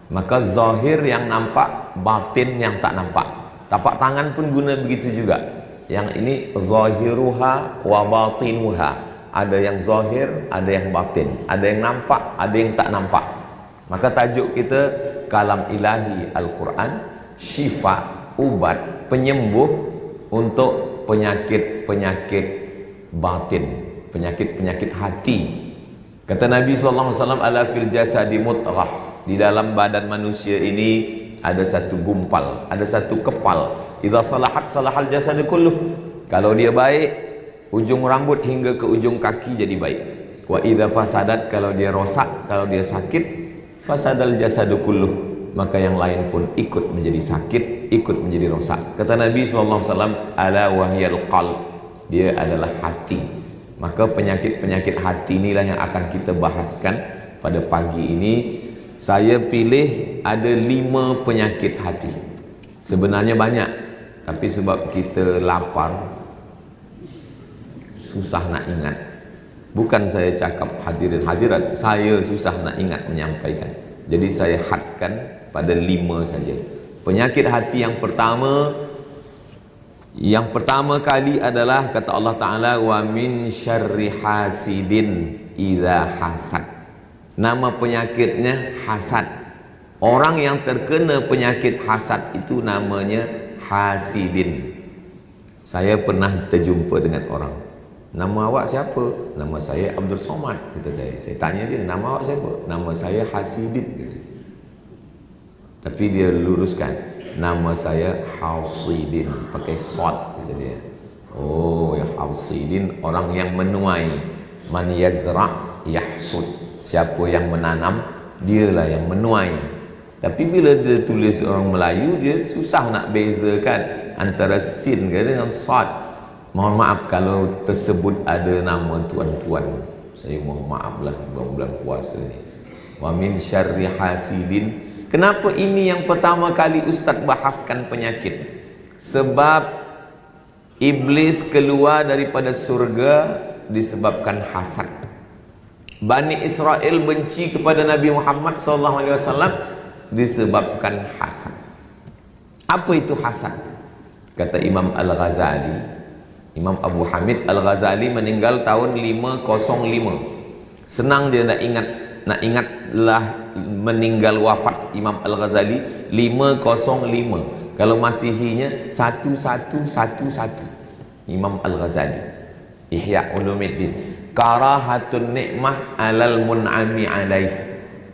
Maka zahir yang nampak, batin yang tak nampak. Tapak tangan pun guna begitu juga. Yang ini zahiruha wa batinuha. Ada yang zahir, ada yang batin. Ada yang nampak, ada yang tak nampak. Maka tajuk kita kalam ilahi Al-Quran, syifa, ubat, penyembuh untuk penyakit-penyakit batin, penyakit-penyakit hati. Kata Nabi SAW, ala fil jasadi mutrah. Di dalam badan manusia ini ada satu gumpal, ada satu kepal. Idza salahat salahal jasadu kulluh. Kalau dia baik, ujung rambut hingga ke ujung kaki jadi baik. Wa idza fasadat, kalau dia rosak, kalau dia sakit, fasadal jasadu kulluh. Maka yang lain pun ikut menjadi sakit, ikut menjadi rosak. Kata Nabi SAW, ala wahyal qalb. Dia adalah hati. Maka penyakit-penyakit hati inilah yang akan kita bahaskan pada pagi ini. Saya pilih ada 5 penyakit hati. Sebenarnya banyak, tapi sebab kita lapar, susah nak ingat. Bukan saya cakap hadirin hadirat, saya susah nak ingat menyampaikan. Jadi saya hadkan pada 5 saja. Penyakit hati yang pertama kali adalah kata Allah Ta'ala, wa min syarri hasidin idza hasad. Nama penyakitnya hasad. Orang yang terkena penyakit hasad itu namanya hasidin. Saya pernah terjumpa dengan orang, nama awak siapa? Nama saya Abdul Somad, kata saya. Saya tanya dia, nama awak siapa? Nama saya Hasidin. Tapi dia luruskan, nama saya Hausidin, pakai short, kata dia. Oh ya, Hausidin, orang yang menuai. Man yazra' yahsud. Siapa yang menanam, dialah yang menuai. Tapi bila dia tulis orang Melayu, dia susah nak bezakan antara sin dengan sad. Mohon maaf kalau tersebut ada nama tuan-tuan. Saya mohon maaf lah bulan puasa ni. Wa min syarri hasidin. Kenapa ini yang pertama kali Ustaz bahaskan penyakit? Sebab iblis keluar daripada surga disebabkan hasad. Bani Israel benci kepada Nabi Muhammad SAW disebabkan hasad. Apa itu hasad? Kata Imam Al-Ghazali, Imam Abu Hamid Al-Ghazali meninggal tahun 505. Senang dia nak ingatlah meninggal wafat Imam Al-Ghazali 505. Kalau Masihinya 1111. Imam Al-Ghazali, Ihya Ulumuddin. Karahatun nikmah alal mun'ami alaih.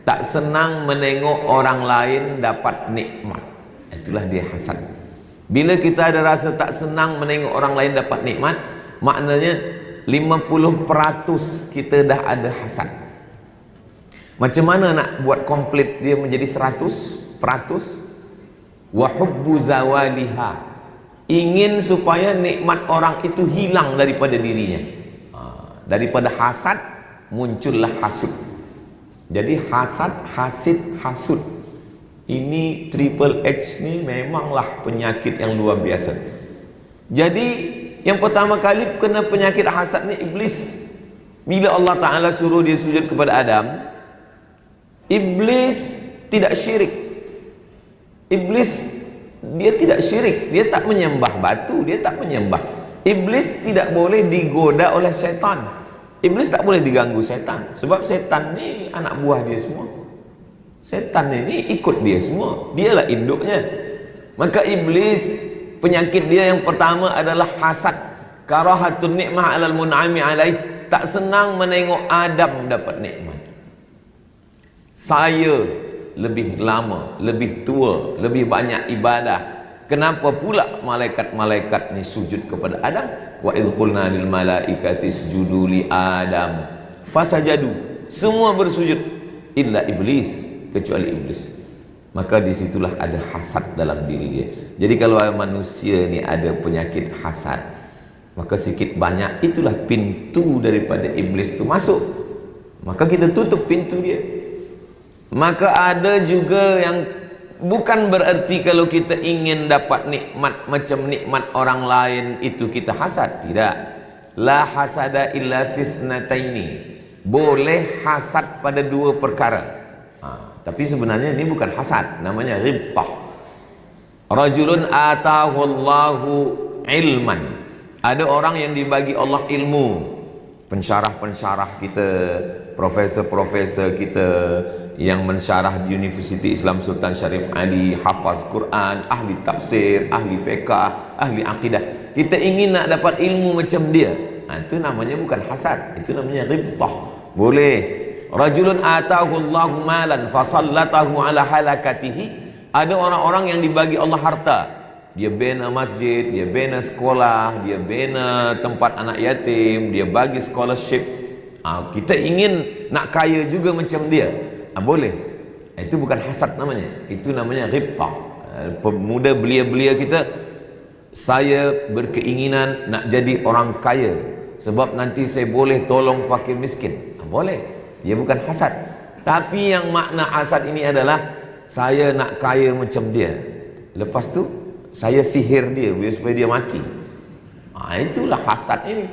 Tak senang menengok orang lain dapat nikmat. Itulah dia hasad. Bila kita ada rasa tak senang menengok orang lain dapat nikmat, maknanya 50% kita dah ada hasad. Macam mana nak buat komplit dia menjadi 100%? Wa hubbu zawaliha. Ingin supaya nikmat orang itu hilang daripada dirinya. Daripada hasad muncullah hasud. Jadi hasad, hasid, hasud. Ini triple H ni memanglah penyakit yang luar biasa. Jadi yang pertama kali kena penyakit hasad ni iblis. Bila Allah Ta'ala suruh dia sujud kepada Adam, iblis tidak syirik. Iblis dia tidak syirik, dia tak menyembah batu, dia tak menyembah. Iblis tidak boleh digoda oleh syaitan. Iblis tak boleh diganggu syaitan. Sebab syaitan ni anak buah dia semua. Syaitan ini ikut dia semua. Dialah induknya. Maka iblis, penyakit dia yang pertama adalah hasad. Karahatun nikmah alal mun'ami alaih. Tak senang menengok Adam dapat nikmat. Saya lebih lama, lebih tua, lebih banyak ibadah. Kenapa pula malaikat-malaikat ni sujud kepada Adam? Wa idh qulna lil malaikati isjudu li Adam fasajadu. Semua bersujud illa iblis, kecuali iblis. Maka disitulah ada hasad dalam diri dia. Jadi kalau manusia ni ada penyakit hasad, maka sikit banyak itulah pintu daripada iblis tu masuk. Maka kita tutup pintu dia. Maka ada juga yang bukan berarti kalau kita ingin dapat nikmat macam nikmat orang lain itu kita hasad. Tidak. La hasada illa fisnataini. Boleh hasad pada 2 perkara. Tapi sebenarnya ini bukan hasad, namanya ghibtah. Rajulun atahullahu ilman. Ada orang yang dibagi Allah ilmu. Pensyarah-pensyarah kita, profesor-profesor kita yang mensyarah di Universiti Islam Sultan Syarif Ali, hafaz Quran, ahli tafsir, ahli fiqh, ahli akidah. Kita ingin nak dapat ilmu macam dia. Itu namanya bukan hasad, itu namanya ghibtah. Boleh. Rajulun atahu Allahu malan fasallatahu ala halakatihi. Ada orang-orang yang dibagi Allah harta. Dia bina masjid, dia bina sekolah, dia bina tempat anak yatim, dia bagi scholarship. Kita ingin nak kaya juga macam dia. Boleh. Itu bukan hasad namanya, itu namanya ghibtah. Pemuda belia-belia kita, saya berkeinginan nak jadi orang kaya sebab nanti saya boleh tolong fakir miskin. Boleh. Dia bukan hasad. Tapi yang makna hasad ini adalah saya nak kaya macam dia, lepas tu saya sihir dia supaya dia mati. Itulah hasad ini.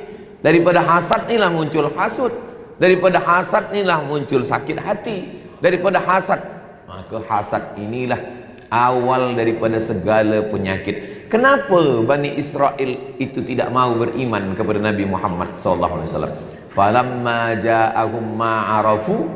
Daripada hasad inilah muncul hasud. Daripada hasad inilah muncul sakit hati. Daripada hasad, maka hasad inilah awal daripada segala penyakit. Kenapa Bani Israel itu tidak mau beriman kepada Nabi Muhammad SAW? Falamma ja'ahum ma'arafu,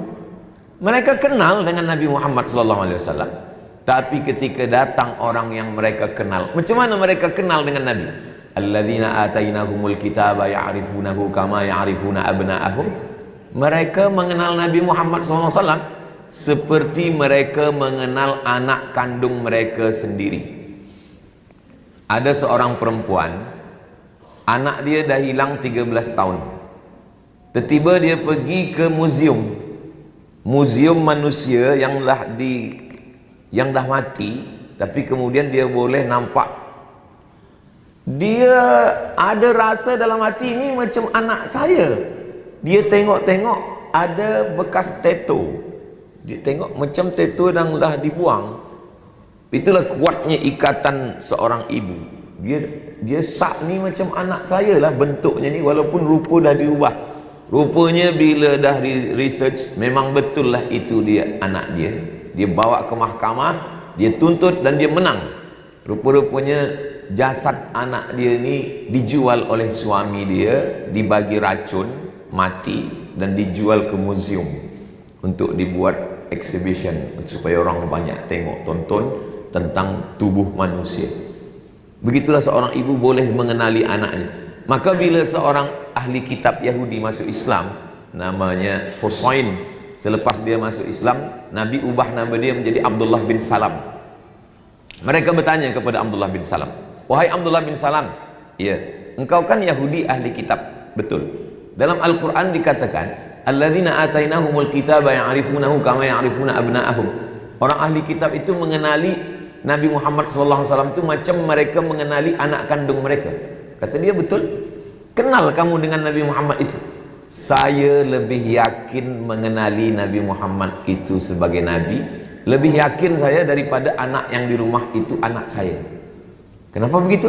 mereka kenal dengan Nabi Muhammad SAW. Tapi ketika datang orang yang mereka kenal, macam mana mereka kenal dengan Nabi? Alladzina atainahumul kitaba ya'rifunahu kama ya'rifuna abna'ahum. Mereka mengenal Nabi Muhammad SAW seperti mereka mengenal anak kandung mereka sendiri. Ada seorang perempuan, anak dia dah hilang 13 tahun. Tiba-tiba dia pergi ke muzium manusia yang dah mati, tapi kemudian dia boleh nampak. Dia ada rasa dalam hati, ini macam anak saya. Dia tengok-tengok ada bekas tattoo. Dia tengok macam tattoo yang dah dibuang. Itulah kuatnya ikatan seorang ibu. Dia sak ni macam anak saya lah bentuknya ni, walaupun rupa dah diubah. Rupanya bila dah research, memang betul lah itu dia anak dia. Dia bawa ke mahkamah, dia tuntut dan dia menang. Rupa-rupanya jasad anak dia ni dijual oleh suami dia, dibagi racun, mati, dan dijual ke muzium untuk dibuat exhibition supaya orang banyak tengok, tonton tentang tubuh manusia. Begitulah seorang ibu boleh mengenali anaknya. Maka bila seorang ahli kitab Yahudi masuk Islam, namanya Husain, selepas dia masuk Islam, Nabi ubah nama dia menjadi Abdullah bin Salam. Mereka bertanya kepada Abdullah bin Salam, wahai Abdullah bin Salam, ya, engkau kan Yahudi ahli kitab, betul. Dalam Al-Quran dikatakan, alladzina atainahumul kitaba ya'rifunahu kama ya'rifuna abna'ahum. Orang ahli kitab itu mengenali Nabi Muhammad SAW itu macam mereka mengenali anak kandung mereka. Kata dia, betul. Kenal kamu dengan Nabi Muhammad itu? Saya lebih yakin mengenali Nabi Muhammad itu sebagai Nabi, lebih yakin saya daripada anak yang di rumah itu anak saya. Kenapa begitu?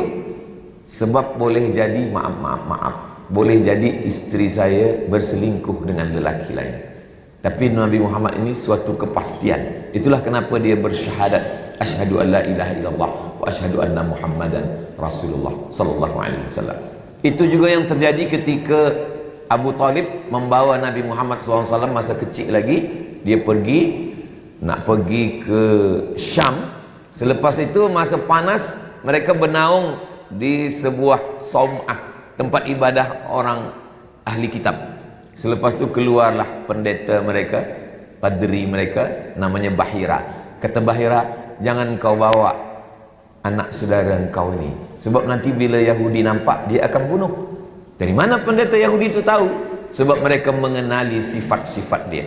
Sebab boleh jadi, maaf, boleh jadi istri saya berselingkuh dengan lelaki lain. Tapi Nabi Muhammad ini suatu kepastian. Itulah kenapa dia bersyahadat, asyhadu an la ilaha illallah wa asyhadu anna Muhammadan Rasulullah sallallahu alaihi wasallam. Itu juga yang terjadi ketika Abu Talib membawa Nabi Muhammad SAW masa kecil lagi. Dia nak pergi ke Syam. Selepas itu masa panas, mereka bernaung di sebuah saumah, tempat ibadah orang ahli kitab. Selepas itu keluarlah pendeta mereka, padri mereka, namanya Bahira. Kata Bahira, jangan kau bawa anak saudara engkau ini, sebab nanti bila Yahudi nampak, dia akan bunuh. Dari mana pendeta Yahudi itu tahu? Sebab mereka mengenali sifat-sifat dia.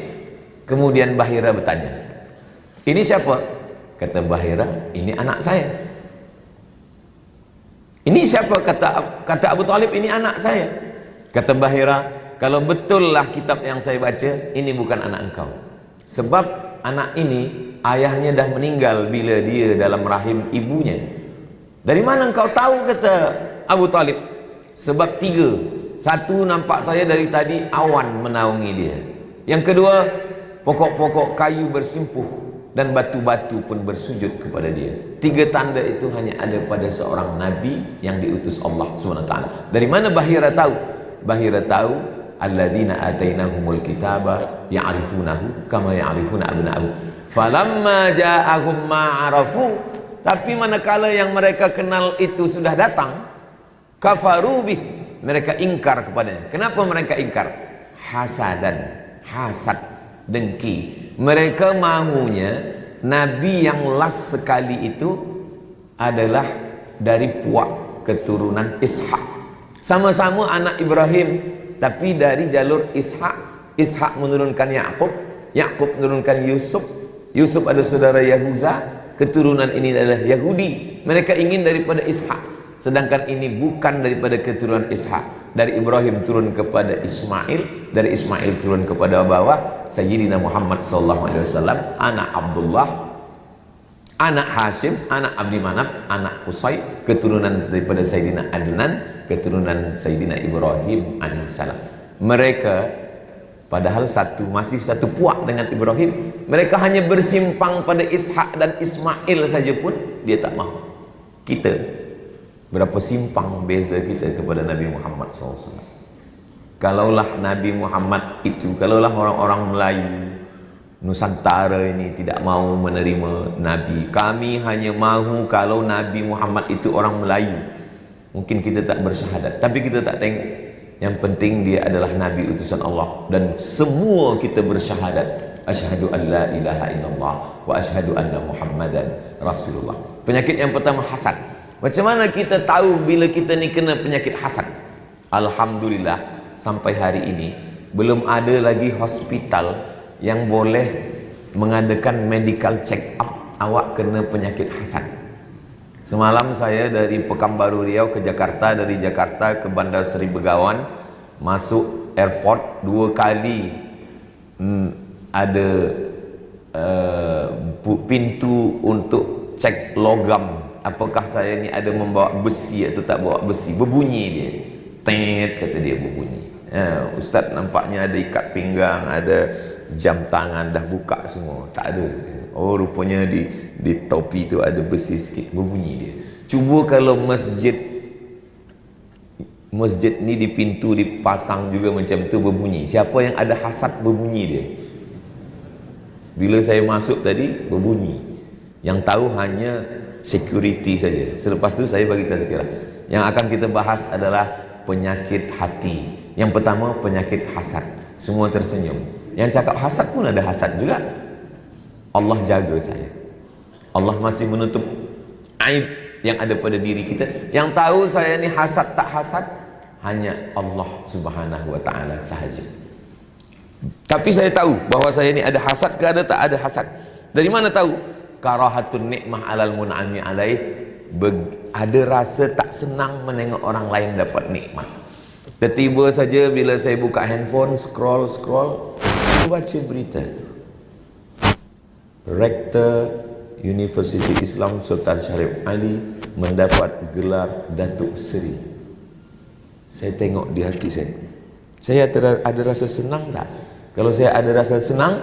Kemudian Bahira bertanya, ini siapa? Kata Bahira, ini anak saya. Ini siapa? Kata Abu Talib, ini anak saya. Kata Bahira, kalau betullah kitab yang saya baca, ini bukan anak engkau. Sebab anak ini ayahnya dah meninggal bila dia dalam rahim ibunya. Dari mana engkau tahu? Kata Abu Talib. Sebab 3. Satu, nampak saya dari tadi awan menaungi dia. Yang kedua, pokok-pokok kayu bersimpuh dan batu-batu pun bersujud kepada dia. 3 tanda itu hanya ada pada seorang nabi yang diutus Allah SWT. Dari mana Bahira tahu? Bahira tahu alladzina atainahumul kitaba ya'rifunahu kama ya'rifuna abna'ahum falamma ja'ahum ma'arafu. Tapi manakala yang mereka kenal itu sudah datang, kafaru bih, mereka ingkar kepadanya. Kenapa mereka ingkar? Hasadan, hasad, dengki. Mereka mahunya nabi yang last sekali itu adalah dari puak keturunan Ishak, sama-sama anak Ibrahim, tapi dari jalur Ishak. Ishak menurunkan Yakub, Yakub menurunkan Yusuf, Yusuf ada saudara Yahuza, keturunan ini adalah Yahudi. Mereka ingin daripada Ishak, sedangkan ini bukan daripada keturunan Ishak. Dari Ibrahim turun kepada Ismail, dari Ismail turun kepada bawah Sayyidina Muhammad SAW, anak Abdullah, anak Hashim, anak Abdi Manaf, anak Qusay, keturunan daripada Sayyidina Adnan, keturunan Sayyidina Ibrahim alaihissalam. Mereka padahal masih satu puak dengan Ibrahim. Mereka hanya bersimpang pada Ishak dan Ismail saja pun dia tak mahu. Kita berapa simpang beza kita kepada Nabi Muhammad SAW. Kalaulah Nabi Muhammad itu, kalaulah orang-orang Melayu Nusantara ini tidak mau menerima Nabi, kami hanya mahu kalau Nabi Muhammad itu orang Melayu, mungkin kita tak bersyahadat. Tapi kita tak tengok, yang penting dia adalah Nabi utusan Allah. Dan semua kita bersyahadat, asyhadu an la ilaha illallah wa asyhadu anna Muhammadan Rasulullah. Penyakit yang pertama, hasad. Macam mana kita tahu bila kita ni kena penyakit hasad? Alhamdulillah, sampai hari ini belum ada lagi hospital yang boleh mengadakan medical check up awak kena penyakit hasad. Semalam saya dari Pekanbaru Riau ke Jakarta, dari Jakarta ke Bandar Seri Begawan, masuk airport 2 kali ada pintu untuk cek logam, apakah saya ni ada membawa besi atau tak bawa besi. Berbunyi dia, tet, kata dia, berbunyi. Ustaz nampaknya ada ikat pinggang, ada jam tangan dah buka semua, tak ada. Oh, rupanya di topi tu ada besi sikit, berbunyi dia. Cuba kalau masjid ni di pintu dipasang juga macam tu, berbunyi. Siapa yang ada hasad berbunyi dia. Bila saya masuk tadi berbunyi. Yang tahu hanya security saja. Selepas tu saya bagi tazkirah. Yang akan kita bahas adalah penyakit hati. Yang pertama, penyakit hasad. Semua tersenyum. Yang cakap hasad pun ada hasad juga. Allah jaga saya. Allah masih menutup aib yang ada pada diri kita. Yang tahu saya ni hasad tak hasad hanya Allah Subhanahu wa taala sahaja. Tapi saya tahu bahawa saya ni ada hasad ke ada tak ada hasad. Dari mana tahu? Karahatun nikmah alal mun'ami alaih. Ada rasa tak senang menengok orang lain dapat nikmat. Tiba saja bila saya buka handphone, scroll, baca berita Rektor Universiti Islam Sultan Syarif Ali mendapat gelar Datuk Seri. Saya tengok di hati saya ada rasa senang tak? Kalau saya ada rasa senang,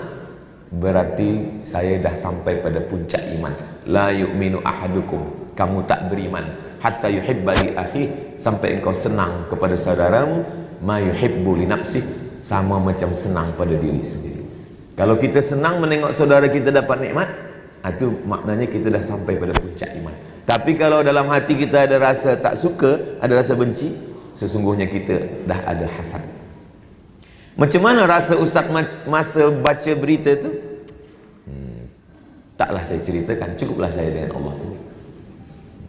berarti saya dah sampai pada puncak iman. La yu'minu ahadukum, kamu tak beriman hatta yuhibba li akhi, sampai engkau senang kepada saudaramu ma yuhibbu li nafsih, sama macam senang pada diri sendiri. Kalau kita senang menengok saudara kita dapat nikmat, itu maknanya kita dah sampai pada puncak iman. Tapi kalau dalam hati kita ada rasa tak suka, ada rasa benci, sesungguhnya kita dah ada hasad. Macam mana rasa Ustaz masa baca berita tu? Taklah saya ceritakan, cukuplah saya dengan Allah sendiri.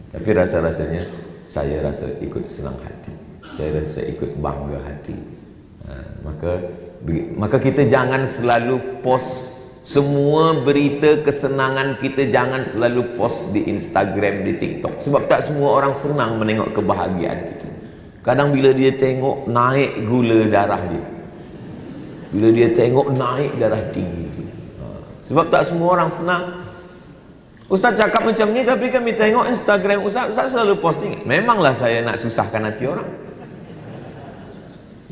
Tapi rasa-rasanya saya rasa ikut senang hati, saya rasa ikut bangga hati. Maka kita jangan selalu post semua berita kesenangan kita, jangan selalu post di Instagram, di TikTok, sebab tak semua orang senang menengok kebahagiaan kita. Kadang bila dia tengok naik gula darah dia, bila dia tengok naik darah tinggi dia. Sebab tak semua orang senang. Ustaz cakap macam ni, tapi kami tengok Instagram Ustaz selalu posting. Memanglah saya nak susahkan hati orang.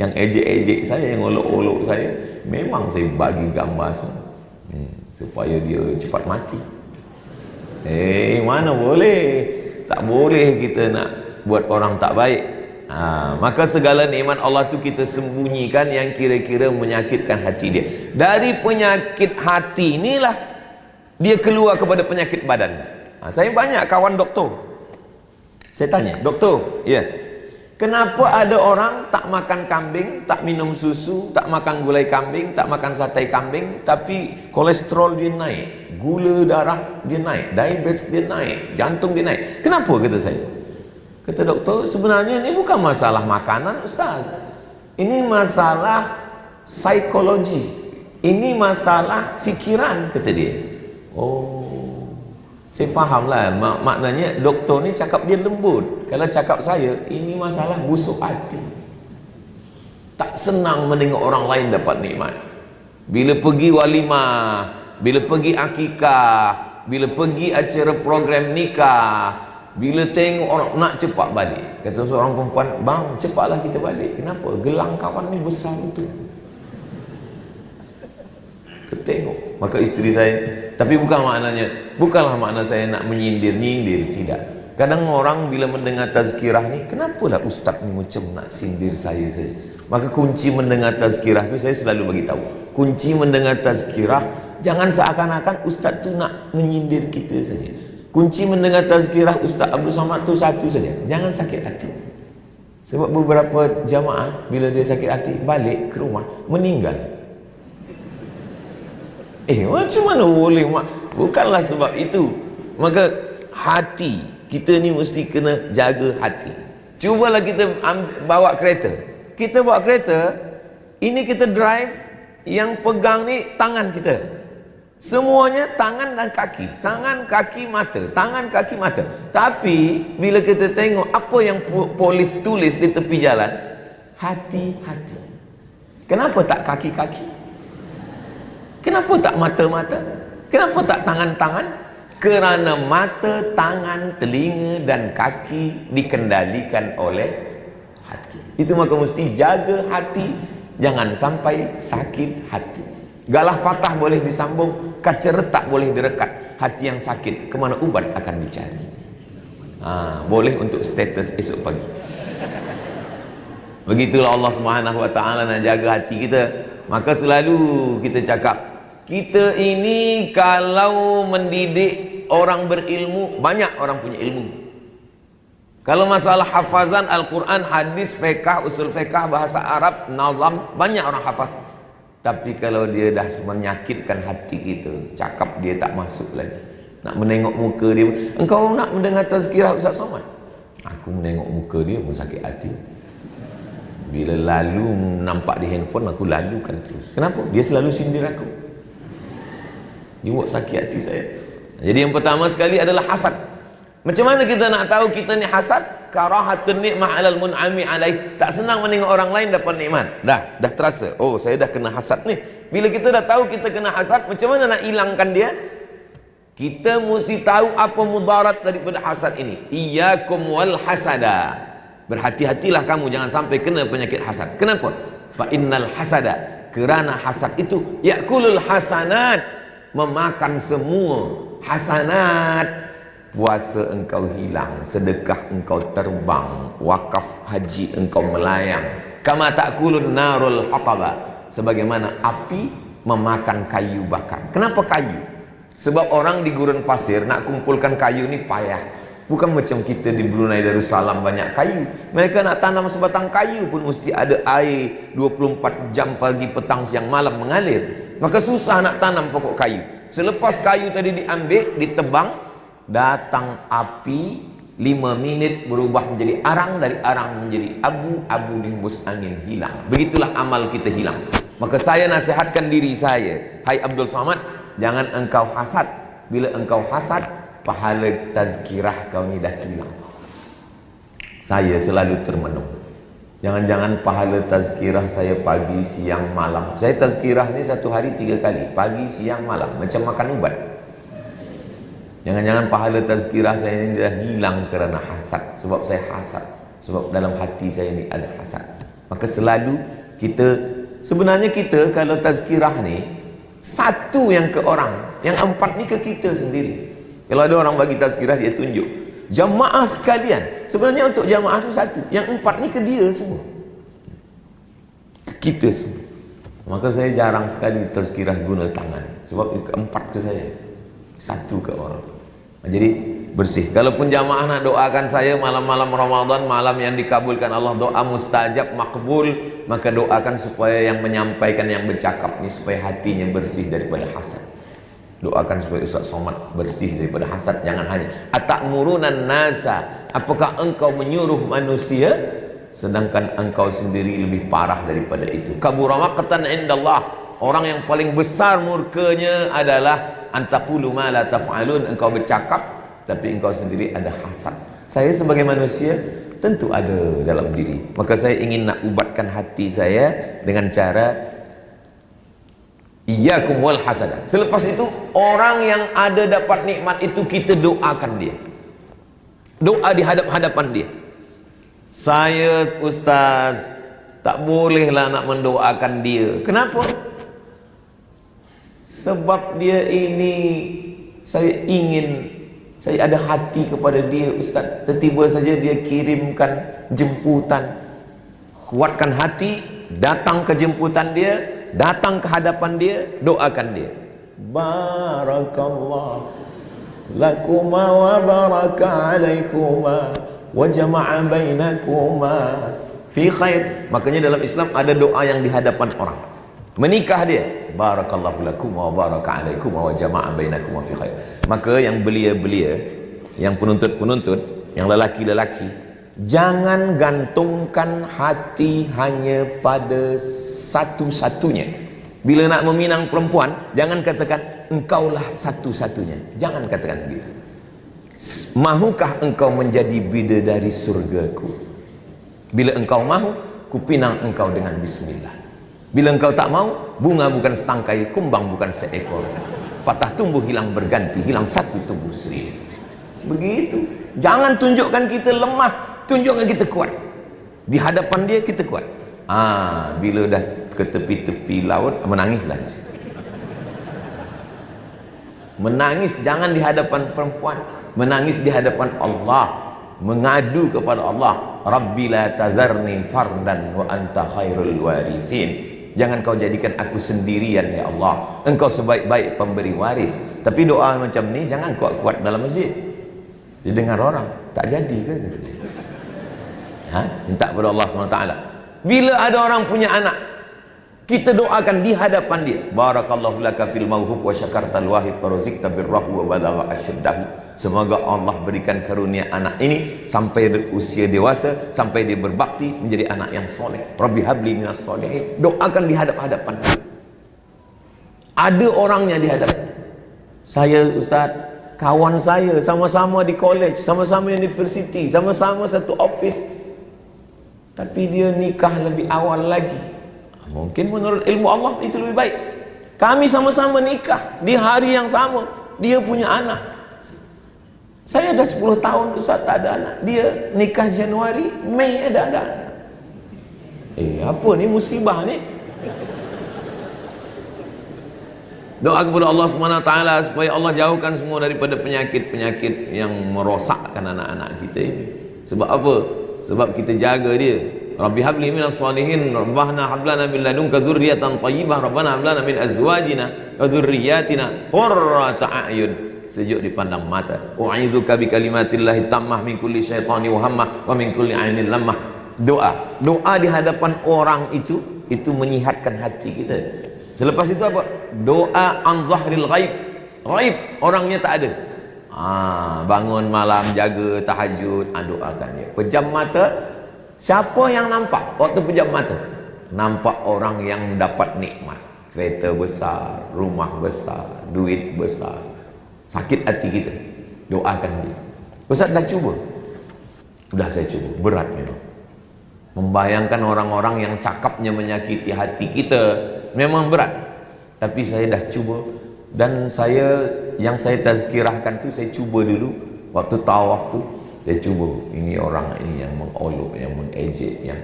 Yang ejek-ejek saya, yang olok-olok saya, memang saya bagi gambar semua. supaya dia cepat mati. Mana boleh, tak boleh kita nak buat orang tak baik. Maka segala nikmat Allah tu kita sembunyikan yang kira-kira menyakitkan hati dia. Dari penyakit hati inilah dia keluar kepada penyakit badan. Saya banyak kawan doktor, saya tanya, doktor, ya, kenapa ada orang tak makan kambing, tak minum susu, tak makan gulai kambing, tak makan sate kambing, tapi kolesterol dia naik, gula darah dia naik, diabetes dia naik, jantung dia naik. Kenapa, kata saya? Kata doktor, sebenarnya ini bukan masalah makanan, Ustaz. Ini masalah psikologi. Ini masalah fikiran, kata dia. Oh, saya faham lah. Maknanya doktor ni cakap dia lembut. Kalau cakap saya, ini masalah busuk hati. Tak senang mendengar orang lain dapat nikmat. Bila pergi walimah, bila pergi akikah, bila pergi acara program nikah, bila tengok orang nak cepat balik, kata seorang perempuan, bang cepatlah kita balik. Kenapa? Gelang kawan ni besar betul. Tengok. Maka isteri saya, tapi bukanlah makna saya nak menyindir-nyindir, tidak. Kadang orang bila mendengar tazkirah ni, kenapalah ustaz ni macam nak sindir saya saja. Maka kunci mendengar tazkirah tu saya selalu bagi tahu. Kunci mendengar tazkirah, jangan seakan-akan ustaz tu nak menyindir kita saja. Kunci mendengar tazkirah Ustaz Abdul Somad tu satu saja, jangan sakit hati. Sebab beberapa jamaah bila dia sakit hati balik ke rumah meninggal. Macam mana boleh? Bukanlah sebab itu. Maka hati kita ni mesti kena jaga hati. Cubalah kita bawa kereta. Kita bawa kereta, ini kita drive, yang pegang ni tangan kita. Semuanya tangan dan kaki, tangan, kaki, mata, tangan, kaki, mata. Tapi bila kita tengok apa yang polis tulis di tepi jalan, hati-hati. Kenapa tak kaki-kaki? Kenapa tak mata-mata? Kenapa tak tangan-tangan? Kerana mata, tangan, telinga dan kaki dikendalikan oleh hati. Itu maka mesti jaga hati, jangan sampai sakit hati. Galah patah boleh disambung, kaca retak boleh direkat. Hati yang sakit, kemana ubat akan dicari? Boleh untuk status esok pagi. Begitulah Allah Subhanahu Wa Taala nak jaga hati kita. Maka selalu kita cakap, kita ini kalau mendidik orang berilmu, banyak orang punya ilmu. Kalau masalah hafazan Al-Quran, hadis, fiqh, usul fiqh, bahasa Arab, nazam, banyak orang hafaz. Tapi kalau dia dah menyakitkan hati kita, cakap dia tak masuk lagi. Nak menengok muka dia, engkau nak mendengar tazkirah Ustaz Somad? Aku menengok muka dia pun sakit hati. Bila lalu nampak di handphone, aku lalukan terus. Kenapa? Dia selalu sindir aku. Dia buat sakit hati saya. Jadi yang pertama sekali adalah hasad. Macam mana kita nak tahu kita ni hasad? Karahatun ni'mah 'alal mun'ami 'alaih. Tak senang menengok orang lain dapat nikmat. Dah terasa. Oh, saya dah kena hasad ni. Bila kita dah tahu kita kena hasad, macam mana nak hilangkan dia? Kita mesti tahu apa mudarat daripada hasad ini. Iyyakum wal hasada. Berhati-hatilah kamu jangan sampai kena penyakit hasad. Kenapa? Fa innal hasada, kerana hasad itu yakulul hasanat, memakan semua hasanat. Puasa engkau hilang, sedekah engkau terbang, wakaf haji engkau melayang. Kama ta'kulun narul hataba, sebagaimana api memakan kayu bakar. Kenapa kayu? Sebab orang di gurun pasir nak kumpulkan kayu ni payah. Bukan macam kita di Brunei Darussalam banyak kayu. Mereka nak tanam sebatang kayu pun mesti ada air 24 jam pagi, petang, siang, malam mengalir. Maka susah nak tanam pokok kayu. Selepas kayu tadi diambil, ditebang, datang api, 5 minit berubah menjadi arang, dari arang menjadi abu, abu dihembus angin hilang. Begitulah amal kita hilang. Maka saya nasihatkan diri saya, hai Abdul Somad, jangan engkau hasad. Bila engkau hasad, pahala tazkirah kau ni dah hilang. Saya selalu termenung, jangan-jangan pahala tazkirah saya pagi, siang, malam. Saya tazkirah ni satu hari 3 kali, pagi, siang, malam, macam makan ubat. Jangan-jangan pahala tazkirah saya ini dah hilang kerana hasad. Sebab saya hasad, sebab dalam hati saya ini ada hasad. Maka selalu kita, sebenarnya kita kalau tazkirah ni Satu yang ke orang, yang empat ni ke kita sendiri. Kalau ada orang bagi tazkirah, dia tunjuk jamaah sekalian. Sebenarnya untuk jamaah tu satu, yang empat ni ke dia semua, kita semua. Maka saya jarang sekali tazkirah guna tangan, sebab keempat ke saya, satu ke orang. Jadi bersih. Kalaupun jamaah nak doakan saya malam-malam Ramadan, malam yang dikabulkan Allah, doa mustajab, makbul, maka doakan supaya yang menyampaikan, yang bercakap ni supaya hatinya bersih daripada hasad. Doakan supaya Ustaz Somad bersih daripada hasad. Jangan hanya atakmurunan nasa, apakah engkau menyuruh manusia sedangkan engkau sendiri lebih parah daripada itu. Kabura maqtan indallah, orang yang paling besar murkanya adalah antaqulu ma la taf'alun, engkau bercakap tapi engkau sendiri ada hasad. Saya sebagai manusia tentu ada dalam diri, maka saya ingin nak ubatkan hati saya dengan cara iyyakum wal hasada. Selepas itu orang yang ada dapat nikmat itu kita doakan dia, doa di hadap-hadapan dia. Saya Ustaz tak bolehlah nak mendoakan dia. Kenapa? Sebab dia ini, saya ada hati kepada dia Ustaz. Tiba-tiba saja dia kirimkan jemputan. Kuatkan hati, datang ke jemputan dia, datang ke hadapan dia, doakan dia. Barakallah lakuma wa baraka alaikuma wa jama'a bainakuma fi khair. Makanya dalam Islam ada doa yang di hadapan orang. Menikah dia, barakallahu lakum wa baraka alaikum wa jama'a bainakum fi khair. Maka yang belia-belia, yang penuntut-penuntut, yang lelaki-lelaki, jangan gantungkan hati hanya pada satu-satunya. Bila nak meminang perempuan, jangan katakan engkaulah satu-satunya. Jangan katakan begitu. Mahukah engkau menjadi bidadari surgaku? Bila engkau mahu, kupinang engkau dengan bismillah. Bila engkau tak mau, bunga bukan setangkai, kumbang bukan seekor, patah tumbuh hilang berganti, hilang satu tumbuh seribu. Begitu. Jangan tunjukkan kita lemah, tunjukkan kita kuat. Di hadapan dia kita kuat. Bila dah ke tepi-tepi laut, menangislah di situ. Menangis jangan di hadapan perempuan, menangis di hadapan Allah, mengadu kepada Allah. Rabbi la tazarni fardan wa anta khairul warisin. Jangan kau jadikan aku sendirian ya Allah, engkau sebaik-baik pemberi waris. Tapi doa macam ni jangan kuat-kuat dalam masjid, didengar orang, tak jadi ke? Minta kepada Allah SWT. Bila ada orang punya anak, kita doakan di hadapan dia. Barakallahu laka fil mawhub wa syakartal wahid wa razaqta birrahu wa balagha asyaddahu. Semoga Allah berikan karunia anak ini sampai berusia dewasa, sampai dia berbakti menjadi anak yang soleh. Rabbi habli minas solihin. Doakan di hadap-hadapan dia. Ada orangnya di hadapan. Saya Ustaz, kawan saya sama-sama di college, sama-sama university, sama-sama satu office, tapi dia nikah lebih awal lagi. Mungkin menurut ilmu Allah itu lebih baik. Kami sama-sama nikah di hari yang sama, dia punya anak. Saya dah 10 tahun Ustaz tak ada anak. Dia nikah Januari, Mei ada anak. Apa ni musibah ni? Doa kepada Allah SWT supaya Allah jauhkan semua daripada penyakit-penyakit yang merosakkan anak-anak kita ini. Sebab apa? Sebab kita jaga dia. Rabbi habli minas salihin, Rabbana hablana min ladunka dzurriyyatan thayyibah, Rabbana hablana min azwajina wa dzurriyyatina qurrata a'yun. Sejuk dipandang mata. U'idzuka bi kalimatillahi tammah min kulli syaitani wa hammah wa min kulli ainin lammah. Doa di hadapan orang itu menyihatkan hati kita. Selepas itu apa? Doa an zahril ghaib. Ghaib, orangnya tak ada. Bangun malam jaga tahajud, doakan dia. Pejam mata, siapa yang nampak waktu pejam mata? Nampak orang yang dapat nikmat, kereta besar, rumah besar, duit besar. Sakit hati kita, doakan dia. Ustaz dah cuba? Sudah saya cuba, berat memang. Membayangkan orang-orang yang cakapnya menyakiti hati kita memang berat. Tapi saya dah cuba. Dan yang saya tazkirahkan tu saya cuba dulu waktu tawaf tu. Saya cuba, ini orang ini yang mengolok, yang mengejek, yang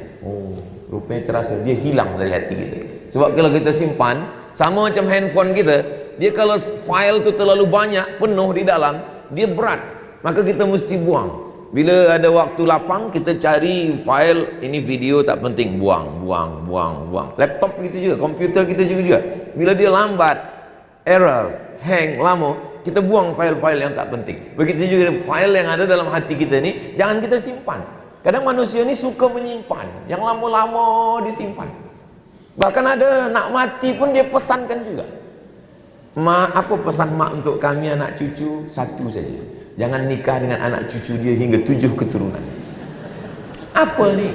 rupanya terasa dia hilang dari hati kita. Sebab kalau kita simpan, Sama macam handphone kita, dia kalau file tu terlalu banyak, penuh di dalam, dia berat, maka kita mesti buang. Bila ada waktu lapang, kita cari file, ini video tak penting, buang. Laptop kita juga, komputer kita juga. Bila dia lambat, error, hang, lama, kita buang file-file yang tak penting. Begitu juga file yang ada dalam hati kita ni, jangan kita simpan. Kadang manusia ni suka menyimpan, yang lama-lama disimpan. Bahkan ada nak mati pun dia pesankan juga. Mak, apa pesan mak untuk kami anak cucu? Satu saja, jangan nikah dengan anak cucu dia hingga 7 keturunan. Apa ni?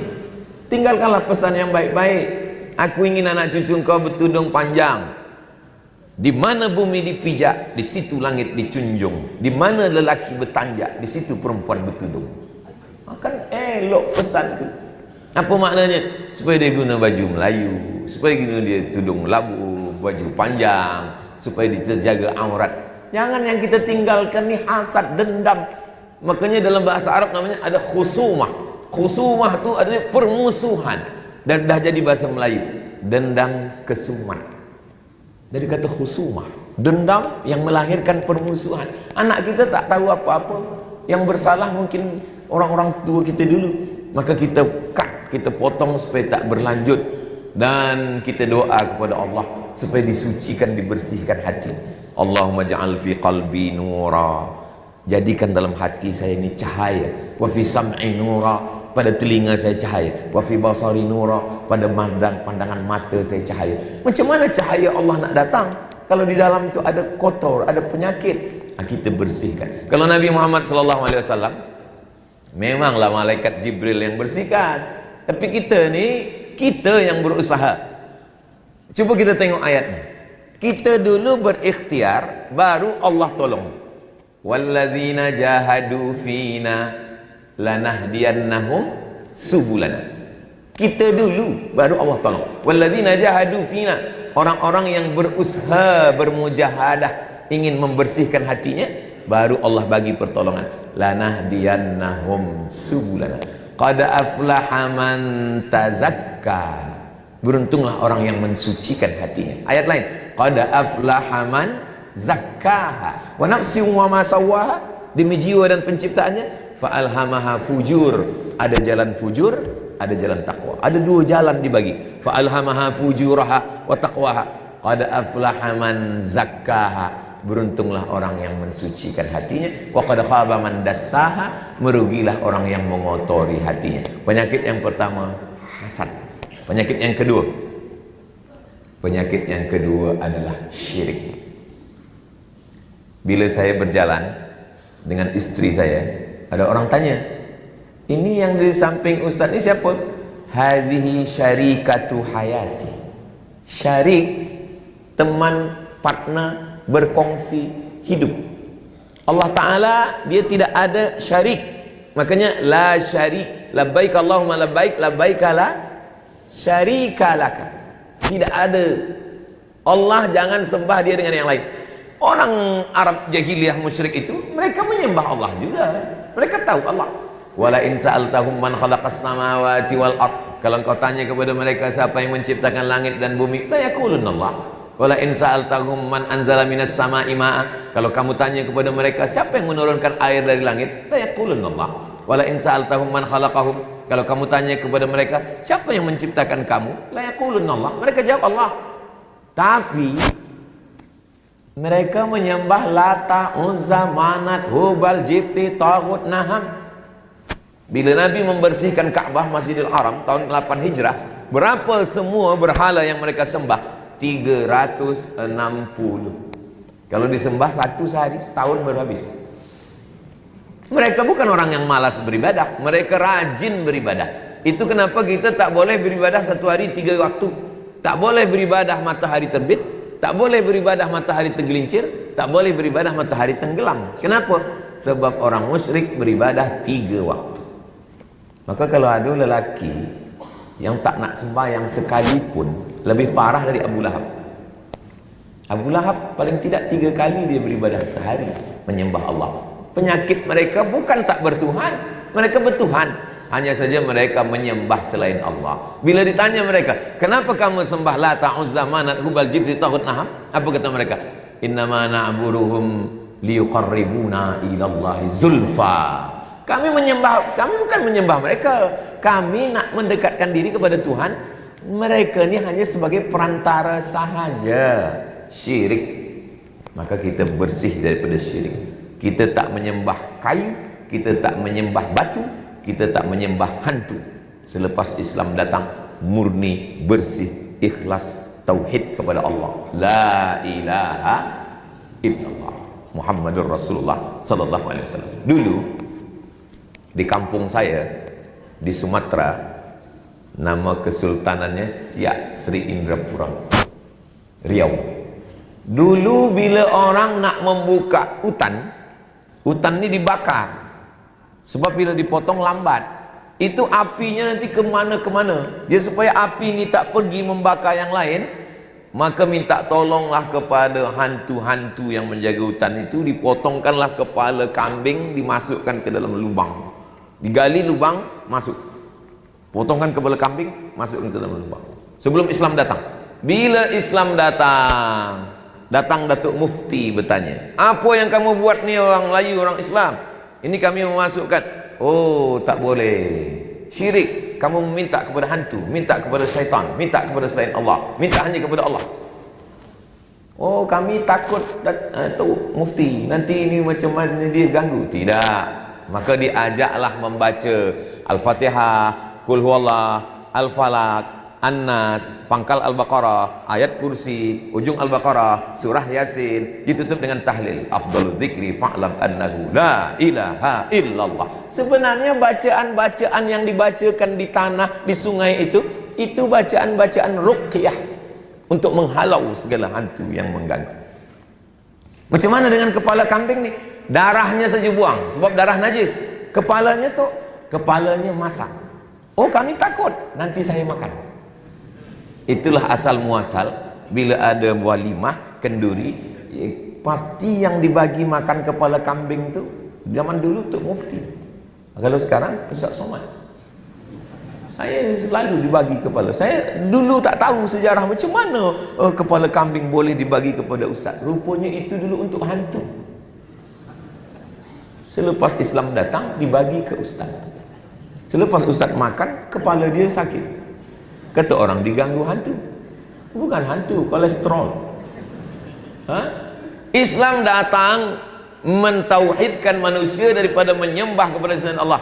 Tinggalkanlah pesan yang baik-baik. Aku ingin anak cucu engkau bertudung panjang. Di mana bumi dipijak, di situ langit dicunjung. Di mana lelaki bertanjak, di situ perempuan bertudung. Makan elok pesan tu. Apa maknanya? Supaya dia guna baju Melayu, supaya guna dia tudung labu, baju panjang, supaya dia terjaga aurat. Jangan yang kita tinggalkan ni hasad, dendam. Makanya dalam bahasa Arab namanya ada khusumah. Khusumah tu artinya permusuhan. Dan dah jadi bahasa Melayu, dendam kesumat. Dari kata khusumah, dendam yang melahirkan permusuhan. Anak kita tak tahu apa-apa, yang bersalah mungkin orang-orang tua kita dulu, maka kita cut, kita potong supaya tak berlanjut. Dan kita doa kepada Allah supaya disucikan, dibersihkan hati. Allahumma ja'al fi qalbi nura, jadikan dalam hati saya ini cahaya. Wa fi sam'i nura, pada telinga saya cahaya. Wa fi basari nura, pada pandangan mata saya cahaya. Macam mana cahaya Allah nak datang kalau di dalam itu ada kotor, ada penyakit? Kita bersihkan. Kalau Nabi Muhammad SAW, memanglah malaikat Jibril yang bersihkan, tapi kita ni, kita yang berusaha. Cuba kita tengok ayatnya. Kita dulu berikhtiar, baru Allah tolong. Walladzina jahadu fina lanahdiyannahum subulana. Kita dulu, baru Allah tolong. Walladzina jahadu fina, orang-orang yang berusaha, bermujahadah, ingin membersihkan hatinya, baru Allah bagi pertolongan. Lanahdiyannahum subulana. Qad aflaha man tazakka, beruntunglah orang yang mensucikan hatinya. Ayat lain, qad aflaha man zakkaha wa nafsin wa ma sawwaha, demi jiwa dan penciptaannya, fa alhamaha fujur, ada jalan fujur, ada jalan takwa. Ada dua jalan dibagi, fa alhamaha fujuraha wa taqwaha. Qad aflaha man zakkaha, beruntunglah orang yang mensucikan hatinya. Wa qad khaba man dassaha, merugilah orang yang mengotori hatinya. Penyakit yang pertama hasad. Penyakit yang kedua adalah syirik. Bila saya berjalan dengan istri saya, ada orang tanya, ini yang di samping ustaz ini siapa? Hadhihi syarikatu hayati. Syarik, teman, partner, berkongsi hidup. Allah Ta'ala dia tidak ada syarik, makanya la syarik, labbaik Allahumma labbaik, labbaik la syarika laka. Tidak ada. Allah jangan sembah dia dengan yang lain. Orang Arab jahiliyah musyrik itu, mereka menyembah Allah juga. Mereka tahu Allah. Wala in sa'altahum man khalaqas samawati wal ard, kalau engkau tanya kepada mereka siapa yang menciptakan langit dan bumi, la yaqulunna Allah. Wala in sa'altahum man anzala minas sama'i ma'a, kalau kamu tanya kepada mereka siapa yang menurunkan air dari langit, la yaqulunna Allah. Wala in sa'altahum man khalaqahum, kalau kamu tanya kepada mereka siapa yang menciptakan kamu, la yaqulunna Allah, mereka jawab Allah. Tapi mereka menyembah Lata, Uzza, Manat, Hubal, Jibti, Taghut, Naham. Bila Nabi membersihkan Ka'bah Masjidil Haram tahun 8 Hijrah, berapa semua berhala yang mereka sembah? 360. Kalau disembah satu sehari, setahun baru habis. Mereka bukan orang yang malas beribadah, mereka rajin beribadah. Itu kenapa kita tak boleh beribadah satu hari 3 waktu. Tak boleh beribadah matahari terbit, tak boleh beribadah matahari tergelincir, tak boleh beribadah matahari tenggelam. Kenapa? Sebab orang musyrik beribadah 3 waktu. Maka kalau ada lelaki yang tak nak sembahyang sekalipun, lebih parah dari Abu Lahab. Abu Lahab paling tidak 3 kali dia beribadah sehari, menyembah Allah. Penyakit mereka bukan tak bertuhan, mereka bertuhan, Hanya saja mereka menyembah selain Allah. Bila ditanya mereka, kenapa kamu sembah Lata, Uzza, Manat, Hubal, Jibri, Taghut, Naham? Apa kata mereka? Innama na'buduhum liyuqarribuna ilallahi zulfa. Kami bukan menyembah mereka. Kami nak mendekatkan diri kepada Tuhan. Mereka ni hanya sebagai perantara sahaja. Syirik. Maka kita bersih daripada syirik. Kita tak menyembah kayu, kita tak menyembah batu, kita tak menyembah hantu. Selepas Islam datang, murni, bersih, ikhlas, tauhid kepada Allah. La ilaha illallah Muhammadur Rasulullah sallallahu alaihi wasallam. Dulu di kampung saya di Sumatera, nama kesultanannya Siak Sri Indrapura, Riau. Dulu bila orang nak membuka hutan ni dibakar. Sebab bila dipotong lambat, itu apinya nanti kemana-kemana. Dia supaya api ni tak pergi membakar yang lain, maka minta tolonglah kepada hantu-hantu yang menjaga hutan itu. Dipotongkanlah kepala kambing, dimasukkan ke dalam lubang. Digali lubang, masuk. Potongkan kepala kambing, masukkan ke dalam lubang. Sebelum Islam datang. Bila Islam datang Datuk Mufti bertanya, apa yang kamu buat ni orang Melayu, orang Islam? Ini kami memasukkan. Oh, tak boleh. Syirik. Kamu minta kepada hantu, minta kepada syaitan, minta kepada selain Allah, minta hanya kepada Allah. Oh, kami takut Datuk Mufti, nanti ini macam mana dia ganggu. Tidak. Maka diajaklah membaca Al-Fatihah, Qul Huwallah, Al-Falaq, An-Nas, pangkal Al-Baqarah, ayat kursi, ujung Al-Baqarah, surah Yasin, ditutup dengan tahlil. Afdalu dzikri fa'lam annahu la ilaha illallah. Sebenarnya bacaan-bacaan yang dibacakan di tanah, di sungai itu bacaan-bacaan ruqyah untuk menghalau segala hantu yang mengganggu. Macam mana dengan kepala kambing ni? Darahnya saja buang, sebab darah najis. Kepalanya masak. Oh, kami takut nanti saya makan. Itulah asal muasal. Bila ada walimah kenduri, pasti yang dibagi makan kepala kambing tu zaman dulu Tok Mufti. Kalau sekarang Ustaz Somad. Saya selalu dibagi kepala. Saya dulu tak tahu sejarah macam mana kepala kambing boleh dibagi kepada Ustaz. Rupanya itu dulu untuk hantu. Selepas Islam datang, dibagi ke Ustaz. Selepas Ustaz makan, kepala dia sakit. Kata orang diganggu hantu. Bukan hantu, kolesterol. Islam datang mentauhidkan manusia daripada menyembah kepada selain Allah.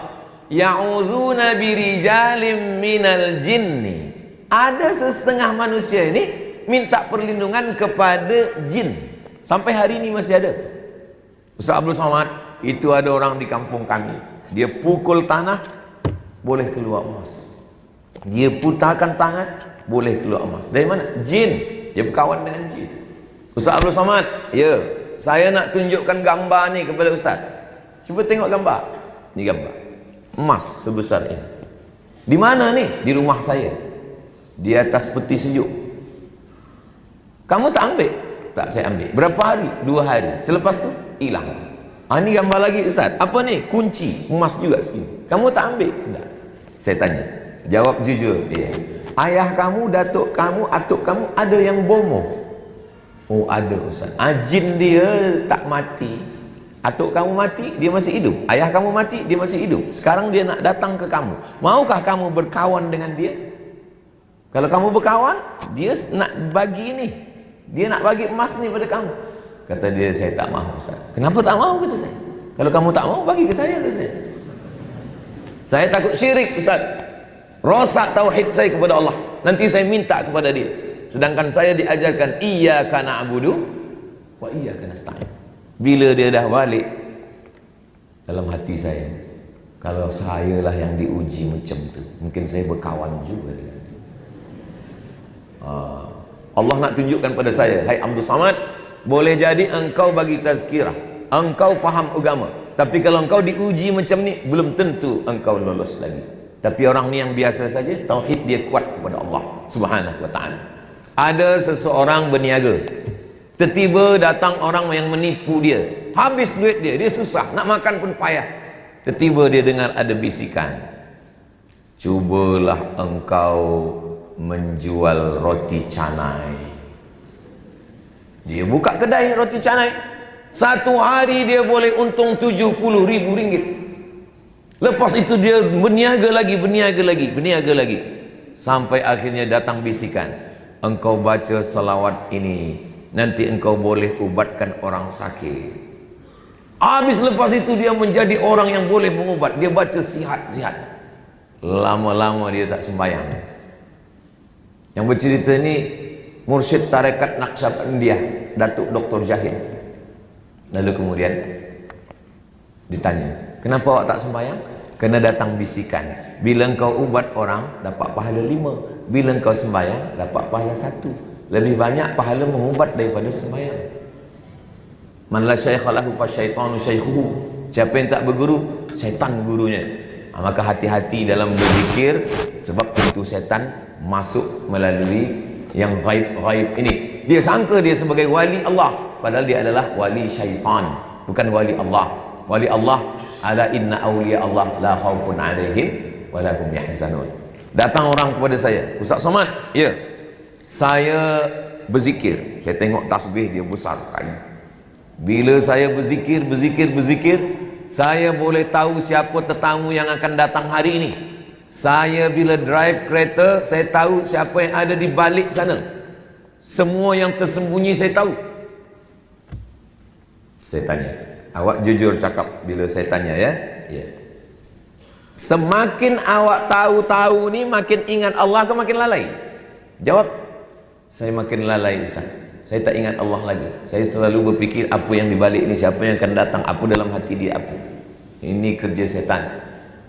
Ya'udzuna birijalim minal jinni. Ada setengah manusia ini minta perlindungan kepada jin. Sampai hari ini masih ada. Ustaz Abdul Somad, itu ada orang di kampung kami. Dia pukul tanah, boleh keluar emas. Dia putarkan tangan, boleh keluar emas. Dari mana? Jin. Dia berkawan dengan jin. Ustaz Abdul Somad, ya, saya nak tunjukkan gambar ni kepada Ustaz. Cuba tengok gambar. Ni gambar emas sebesar ini. Di mana ni? Di rumah saya, di atas peti sejuk. Kamu tak ambil? Tak, saya ambil. Berapa hari? 2 hari. Selepas tu hilang. Ini gambar lagi Ustaz. Apa ni? Kunci emas juga segini. Kamu tak ambil? Tak. Saya tanya, jawab jujur dia. Ayah kamu, datuk kamu, atuk kamu ada yang bomoh? Oh, ada Ustaz. Jin dia tak mati. Atuk kamu mati, dia masih hidup. Ayah kamu mati, dia masih hidup. Sekarang dia nak datang ke kamu. Maukah kamu berkawan dengan dia? Kalau kamu berkawan, dia nak bagi ni. Dia nak bagi emas ni pada kamu. Kata dia, saya tak mahu Ustaz. Kenapa tak mahu? Kata saya. Kalau kamu tak mahu, bagi ke saya. Kata saya. Saya takut syirik Ustaz. Rosak tauhid saya kepada Allah. Nanti saya minta kepada dia. Sedangkan saya diajarkan iyyaka na'budu wa iyyaka nasta'in. Bila dia dah balik, dalam hati saya, kalau saya lah yang diuji macam tu, mungkin saya berkawan juga dengan dia. Allah nak tunjukkan pada saya, hai Abdul Somad, boleh jadi engkau bagi tazkirah, engkau faham agama, tapi kalau engkau diuji macam ni, belum tentu engkau lolos lagi. Tapi orang ni yang biasa saja, tauhid dia kuat kepada Allah Subhanahu wa ta'ala. Ada seseorang berniaga, tiba-tiba datang orang yang menipu dia, habis duit dia, dia susah, nak makan pun payah. Tiba-tiba dia dengar ada bisikan, Cubalah engkau menjual roti canai. Dia buka kedai roti canai, satu hari dia boleh untung 70.000 ringgit. Lepas itu dia berniaga lagi, sampai akhirnya datang bisikan, engkau baca salawat ini, nanti engkau boleh ubatkan orang sakit. Habis lepas itu dia menjadi orang yang boleh mengubat. Dia baca sihat. Lama-lama dia tak sembahyang. Yang bercerita ni mursyid tarekat Naqsyabandiyah, Datuk Dr. Jahid. Lalu kemudian ditanya, kenapa awak tak sembahyang? Kena datang bisikan, bila engkau ubat orang dapat pahala 5, bila engkau sembahyang dapat pahala 1. Lebih banyak pahala mengubat daripada sembahyang. Man la syaikha lahu fa syaitanu syaikhuhu. Siapa yang tak berguru, syaitan gurunya. Maka hati-hati dalam berzikir, sebab pintu syaitan masuk melalui yang gaib-gaib ini. Dia sangka dia sebagai wali Allah, padahal dia adalah wali syaitan, bukan wali Allah. Wali Allah, ala inna awliya Allah la khaufun alaihim wa la hum yahzanun. Datang orang kepada saya, Ustaz Somad, ya, saya berzikir, saya tengok tasbih dia besar kain. Bila saya berzikir, saya boleh tahu siapa tetamu yang akan datang hari ini. Saya bila drive kereta, saya tahu siapa yang ada di balik sana. Semua yang tersembunyi saya tahu. Saya tanya, awak jujur cakap bila saya tanya ya? Ya. Semakin awak tahu-tahu ni, makin ingat Allah ke makin lalai? Jawab, saya makin lalai Ustaz. Saya tak ingat Allah lagi. Saya selalu berfikir apa yang dibalik ini, siapa yang akan datang, apa dalam hati dia, apa. Ini kerja setan.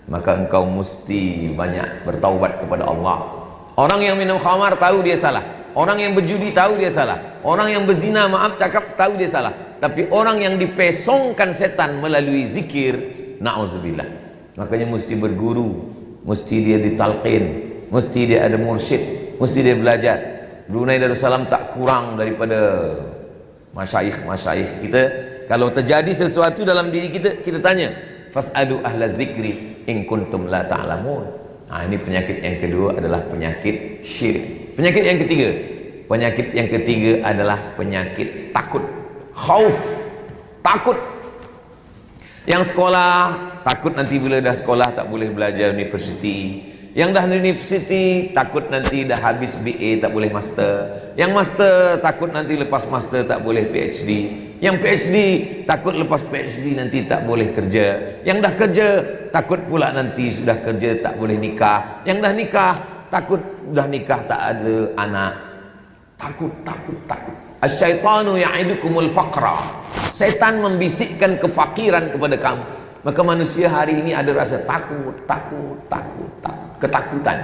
Maka engkau mesti banyak bertaubat kepada Allah. Orang yang minum khamar tahu dia salah. Orang yang berjudi tahu dia salah. Orang yang berzina, maaf cakap, tahu dia salah. Tapi orang yang dipesongkan setan melalui zikir, na'udzubillah, makanya mesti berguru, mesti dia ditalqin, mesti dia ada mursyid, mesti dia belajar. Brunei Darussalam tak kurang daripada masyayikh kita. Kalau terjadi sesuatu dalam diri kita, kita tanya, fas'alu ahla dzikri in kuntum la ta'lamun. Ini penyakit yang kedua adalah penyakit syirik. Penyakit yang ketiga adalah penyakit takut, khauf, takut. Yang sekolah takut nanti bila dah sekolah tak boleh belajar universiti. Yang dah universiti takut nanti dah habis BA tak boleh master. Yang master takut nanti lepas master tak boleh PhD. Yang PhD takut lepas PhD nanti tak boleh kerja. Yang dah kerja takut pula nanti sudah kerja tak boleh nikah. Yang dah nikah takut dah nikah tak ada anak. Takut. Asyaitanu ya'idukumul faqra. Setan membisikkan kefakiran kepada kamu. Maka manusia hari ini ada rasa takut, ketakutan.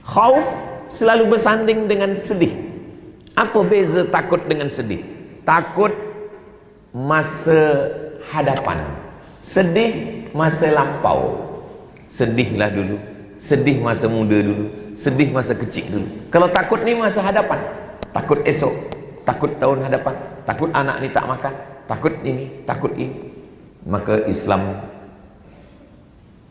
Khauf selalu bersanding dengan sedih. Apa beza takut dengan sedih? Takut masa hadapan, sedih masa lampau. Sedihlah dulu, sedih masa muda dulu, sedih masa kecil dulu. Kalau takut ni masa hadapan, takut esok, takut tahun hadapan, takut anak ni tak makan, takut ini, takut ini. Maka Islam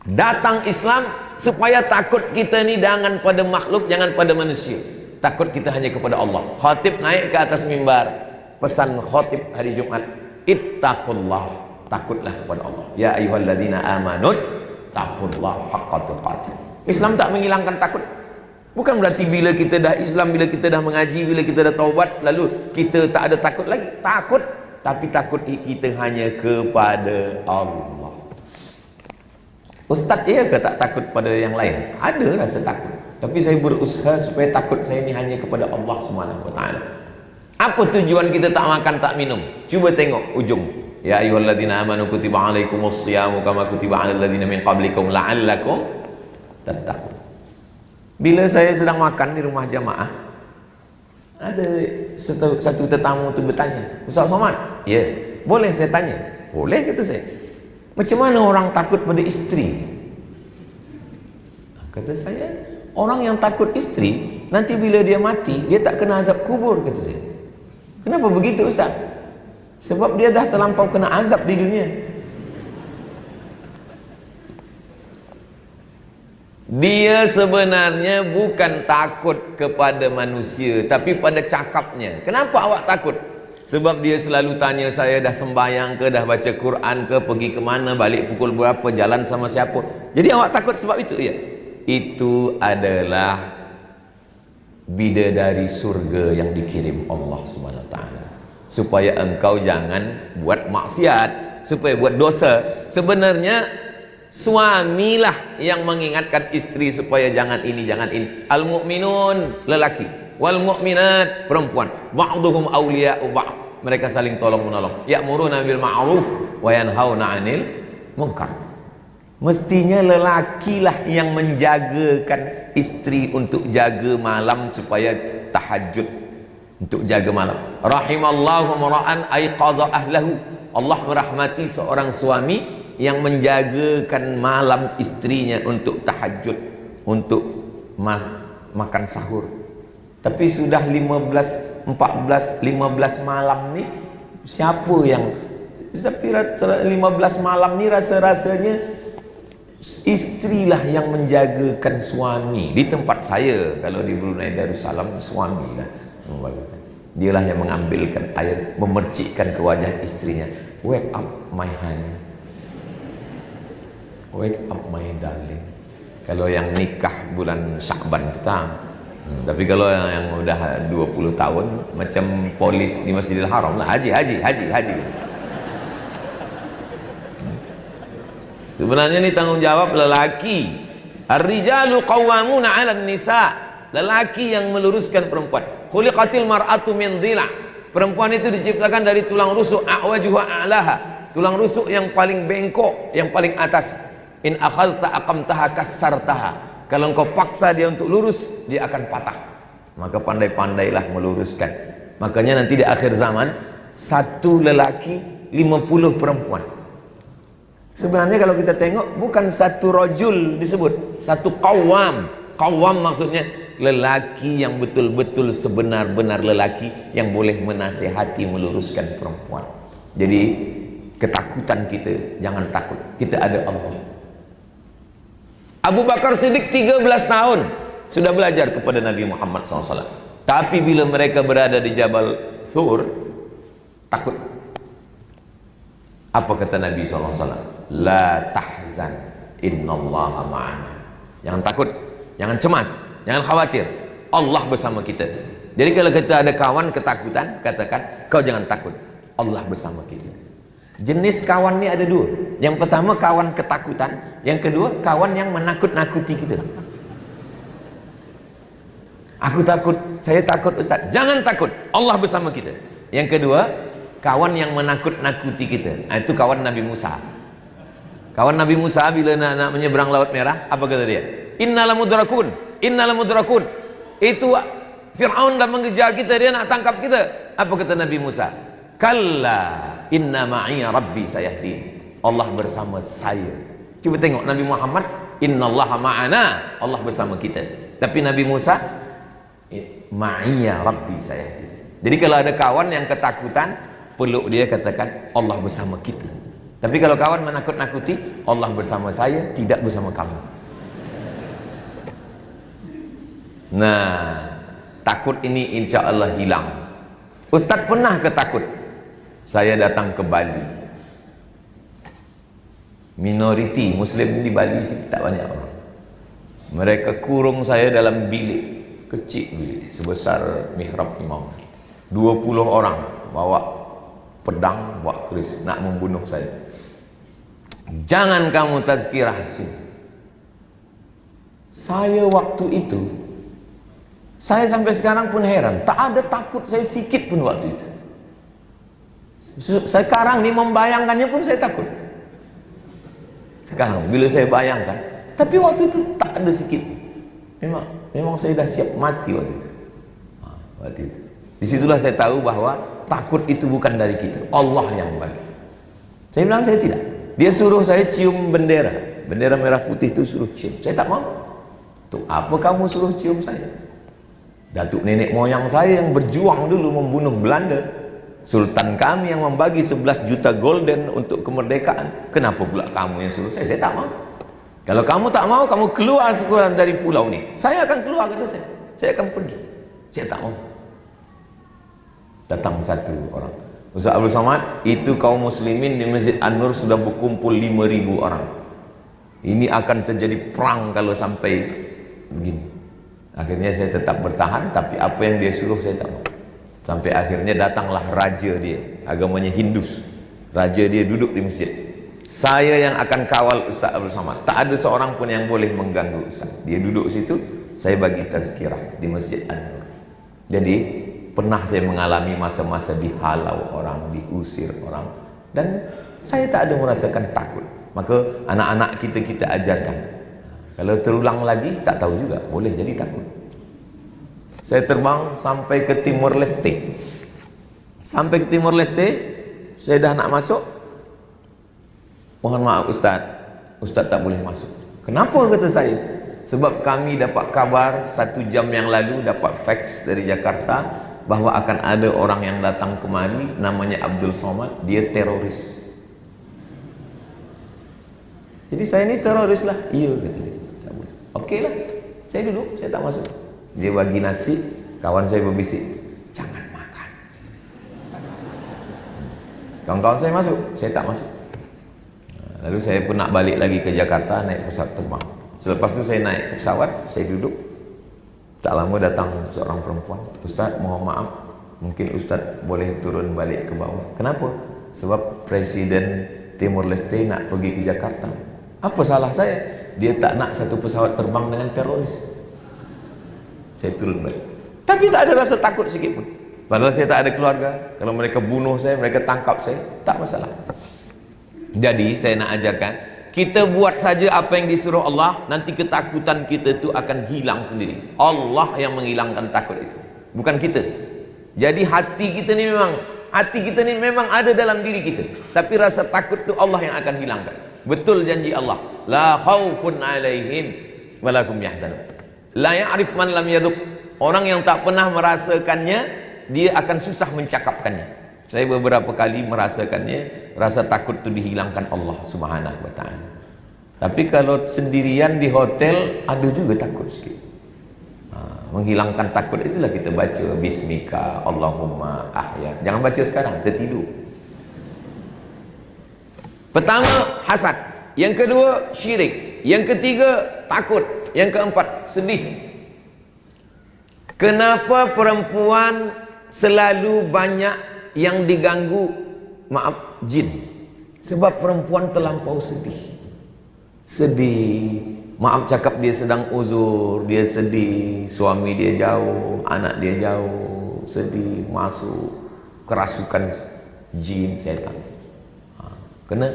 datang, Islam supaya takut kita ni jangan pada makhluk, jangan pada manusia. Takut kita hanya kepada Allah. Khatib naik ke atas mimbar, pesan khatib hari Jumat, ittaqullah, takutlah kepada Allah. Ya ayyuhalladzina amanu taqullah haqqa tuqatih. Islam tak menghilangkan takut. Bukan berarti bila kita dah Islam, bila kita dah mengaji, bila kita dah taubat, lalu kita tak ada takut lagi. Takut, tapi takut kita hanya kepada Allah. Ustaz ya ke tak takut pada yang lain? Ada rasa takut, tapi saya berusaha supaya takut saya ini hanya kepada Allah Subhanahu wa taala. Apa tujuan kita tak makan tak minum? Cuba tengok ujung. Ya ayyuhalladzina amanu kutiba alaikumus shiyamu kama kutiba alal ladzina min qablikum la'allakum tattaqun. Bila saya sedang makan di rumah jamaah, ada satu tetamu tu bertanya, Ustaz Somad, ya, boleh saya tanya? Boleh, kata saya. Macam mana orang takut pada isteri? Kata saya, orang yang takut isteri, nanti bila dia mati, dia tak kena azab kubur, kata saya. Kenapa begitu Ustaz? Sebab dia dah terlampau kena azab di dunia. Dia sebenarnya bukan takut kepada manusia, tapi pada cakapnya. Kenapa awak takut? Sebab dia selalu tanya saya, dah sembahyang ke, dah baca Quran ke, pergi ke mana, balik pukul berapa, jalan sama siapa. Jadi awak takut sebab itu ya. Itu adalah bidadari surga yang dikirim Allah SWT, supaya engkau jangan buat maksiat, supaya buat dosa. Sebenarnya suamilah yang mengingatkan istri supaya jangan ini, jangan ini. Al-mu'minun lelaki, wal mu'minat perempuan, ba'duhum awliya'u ba'd, mereka saling tolong menolong. Ya'muruna bil ma'ruf wa yanhauna 'anil munkar. Mestinya lelakilah yang menjagakan istri untuk jaga malam supaya tahajud, untuk jaga malam. Rahimallahu mar'an aiqadha ahlahu. Allah merahmati seorang suami yang menjagakan malam istrinya untuk tahajud, untuk makan sahur. Tapi sudah 15, 14, 15 malam nih, siapa yang, tapi 15 malam nih rasa-rasanya istrilah yang menjagakan suami. Di tempat saya, kalau di Brunei Darussalam, suami lah menjagakan. Dialah yang mengambilkan air, memercikkan ke wajah istrinya. Wake up my honey, wake up my darling. Kalau yang nikah bulan Sya'ban petang. Tapi kalau yang udah 20 tahun macam polis di Masjidil Haram lah, haji. Sebenarnya ini tanggung jawab lelaki. Ar-rijalu qawwamuna 'alan nisa. Lelaki yang meluruskan perempuan. Khuliqatil mar'atu min dhila'. Perempuan itu diciptakan dari tulang rusuk, a'wajuha a'laha. Tulang rusuk yang paling bengkok, yang paling atas. In akhadta aqamtaha kassartaha. Kalau engkau paksa dia untuk lurus, dia akan patah. Maka pandai-pandailah meluruskan. Makanya nanti di akhir zaman, satu lelaki 50 perempuan. Sebenarnya kalau kita tengok, bukan satu rajul disebut, satu qawwam. Qawwam maksudnya lelaki yang betul-betul sebenar-benar lelaki yang boleh menasihati, meluruskan perempuan. Jadi ketakutan kita, jangan takut, kita ada Allah. Abu Bakar Siddiq 13 tahun sudah belajar kepada Nabi Muhammad SAW. Tapi bila mereka berada di Jabal Thur, takut. Apa kata Nabi SAW? La tahzan, innallaha ma'ana. Jangan takut, jangan cemas, jangan khawatir, Allah bersama kita. Jadi kalau kita ada kawan ketakutan, katakan, kau jangan takut, Allah bersama kita. Jenis kawan ini ada dua. Yang pertama kawan ketakutan, yang kedua kawan yang menakut-nakuti kita. Aku takut, saya takut Ustaz. Jangan takut, Allah bersama kita. Yang kedua, kawan yang menakut-nakuti kita. Itu kawan Nabi Musa. Kawan Nabi Musa bila nak menyeberang Laut Merah, apa kata dia? Innalamudrakun, innalamudrakun. Itu Fir'aun dah mengejar kita, dia nak tangkap kita. Apa kata Nabi Musa? Kalla inna ma'iya rabbi sayahdin. Allah bersama saya. Cuba tengok Nabi Muhammad, innallaha ma'ana, Allah bersama kita. Tapi Nabi Musa, ma'iya rabbi sayahdin. Jadi kalau ada kawan yang ketakutan, peluk dia, katakan Allah bersama kita. Tapi kalau kawan menakut-nakuti, Allah bersama saya, tidak bersama kamu. Nah, takut ini insya Allah hilang. Ustaz pernah ketakut. Saya datang ke Bali, minoriti Muslim di Bali sih tak banyak orang. Mereka kurung saya dalam bilik kecil, bilik sebesar mihrab imam. 20 orang bawa pedang, bawa keris nak membunuh saya. Jangan kamu tazkirah sih. Saya waktu itu, saya sampai sekarang pun heran, tak ada takut saya sikit pun waktu itu. Sekarang ni membayangkannya pun saya takut. Sekarang bila saya bayangkan, tapi waktu itu tak ada sikit. Memang saya dah siap mati waktu itu. Waktu itu. Disitulah saya tahu bahwa takut itu bukan dari kita, Allah yang bagi. Saya bilang saya tidak. Dia suruh saya cium bendera merah putih itu suruh cium. Saya tak mau. Untuk apa kamu suruh cium saya? Datuk nenek moyang saya yang berjuang dulu membunuh Belanda. Sultan kami yang membagi 11 juta golden untuk kemerdekaan. Kenapa pula kamu yang suruh saya? Saya tak mau. Kalau kamu tak mau, kamu keluar sekarang dari pulau ni. Saya akan keluar, kata saya. Saya akan pergi. Saya tak mau. Datang satu orang. Ustaz Abdul Somad, itu kaum muslimin di Masjid An-Nur sudah berkumpul 5.000 orang. Ini akan terjadi perang kalau sampai begini. Akhirnya saya tetap bertahan, tapi apa yang dia suruh saya tak mau. Sampai akhirnya datanglah raja dia, agamanya Hindus. Raja dia duduk di masjid. Saya yang akan kawal Ustaz Abdul Somad. Tak ada seorang pun yang boleh mengganggu Ustaz. Dia duduk situ, saya bagi tazkirah di Masjid An-Nur. Jadi pernah saya mengalami masa-masa dihalau orang, diusir orang, dan saya tak ada merasakan takut. Maka anak-anak kita ajarkan. Kalau terulang lagi, tak tahu juga, boleh jadi takut. Saya terbang sampai ke Timor Leste. Sampai ke Timor Leste, saya dah nak masuk. Mohon maaf Ustaz, Ustaz tak boleh masuk. Kenapa, kata saya? Sebab kami dapat kabar 1 jam yang lalu, dapat fax dari Jakarta bahwa akan ada orang yang datang kemari, namanya Abdul Somad, dia teroris. Jadi saya ni teroris lah. Iya, kata dia. Tak boleh. Okey lah, saya duduk, saya tak masuk. Dia bagi nasi, kawan saya berbisik, jangan makan. Kawan-kawan saya masuk, saya tak masuk. Lalu saya pun nak balik lagi ke Jakarta, naik pesawat terbang. Selepas itu saya naik pesawat, saya duduk. Tak lama datang seorang perempuan. Ustaz, mohon maaf, mungkin Ustaz boleh turun balik ke bawah. Kenapa? Sebab Presiden Timor Leste nak pergi ke Jakarta. Apa salah saya? Dia tak nak satu pesawat terbang dengan teroris. Saya turun balik. Tapi tak ada rasa takut sikit pun. Padahal saya tak ada keluarga. Kalau mereka bunuh saya, mereka tangkap saya, tak masalah. Jadi saya nak ajarkan, kita buat saja apa yang disuruh Allah, nanti ketakutan kita itu akan hilang sendiri. Allah yang menghilangkan takut itu, bukan kita. Jadi hati kita ni memang ada dalam diri kita, tapi rasa takut itu Allah yang akan hilangkan. Betul janji Allah, la khaufun alaihim walakum yahzanun. La ya'rif man lam yaduk. Orang yang tak pernah merasakannya, dia akan susah mencakapkannya. Saya beberapa kali merasakannya, rasa takut itu dihilangkan Allah Subhanahu wa ta'ala. Tapi kalau sendirian di hotel, ada juga takut sikit. Menghilangkan takut itulah kita baca Bismika Allahumma ahya. Jangan baca sekarang, tertidur. Pertama, hasad. Yang kedua, syirik. Yang ketiga, takut. Yang keempat, sedih. Kenapa perempuan selalu banyak yang diganggu, maaf, jin? Sebab perempuan terlampau sedih, maaf cakap, dia sedang uzur, dia sedih, suami dia jauh, anak dia jauh, sedih, masuk kerasukan jin, setan. Kena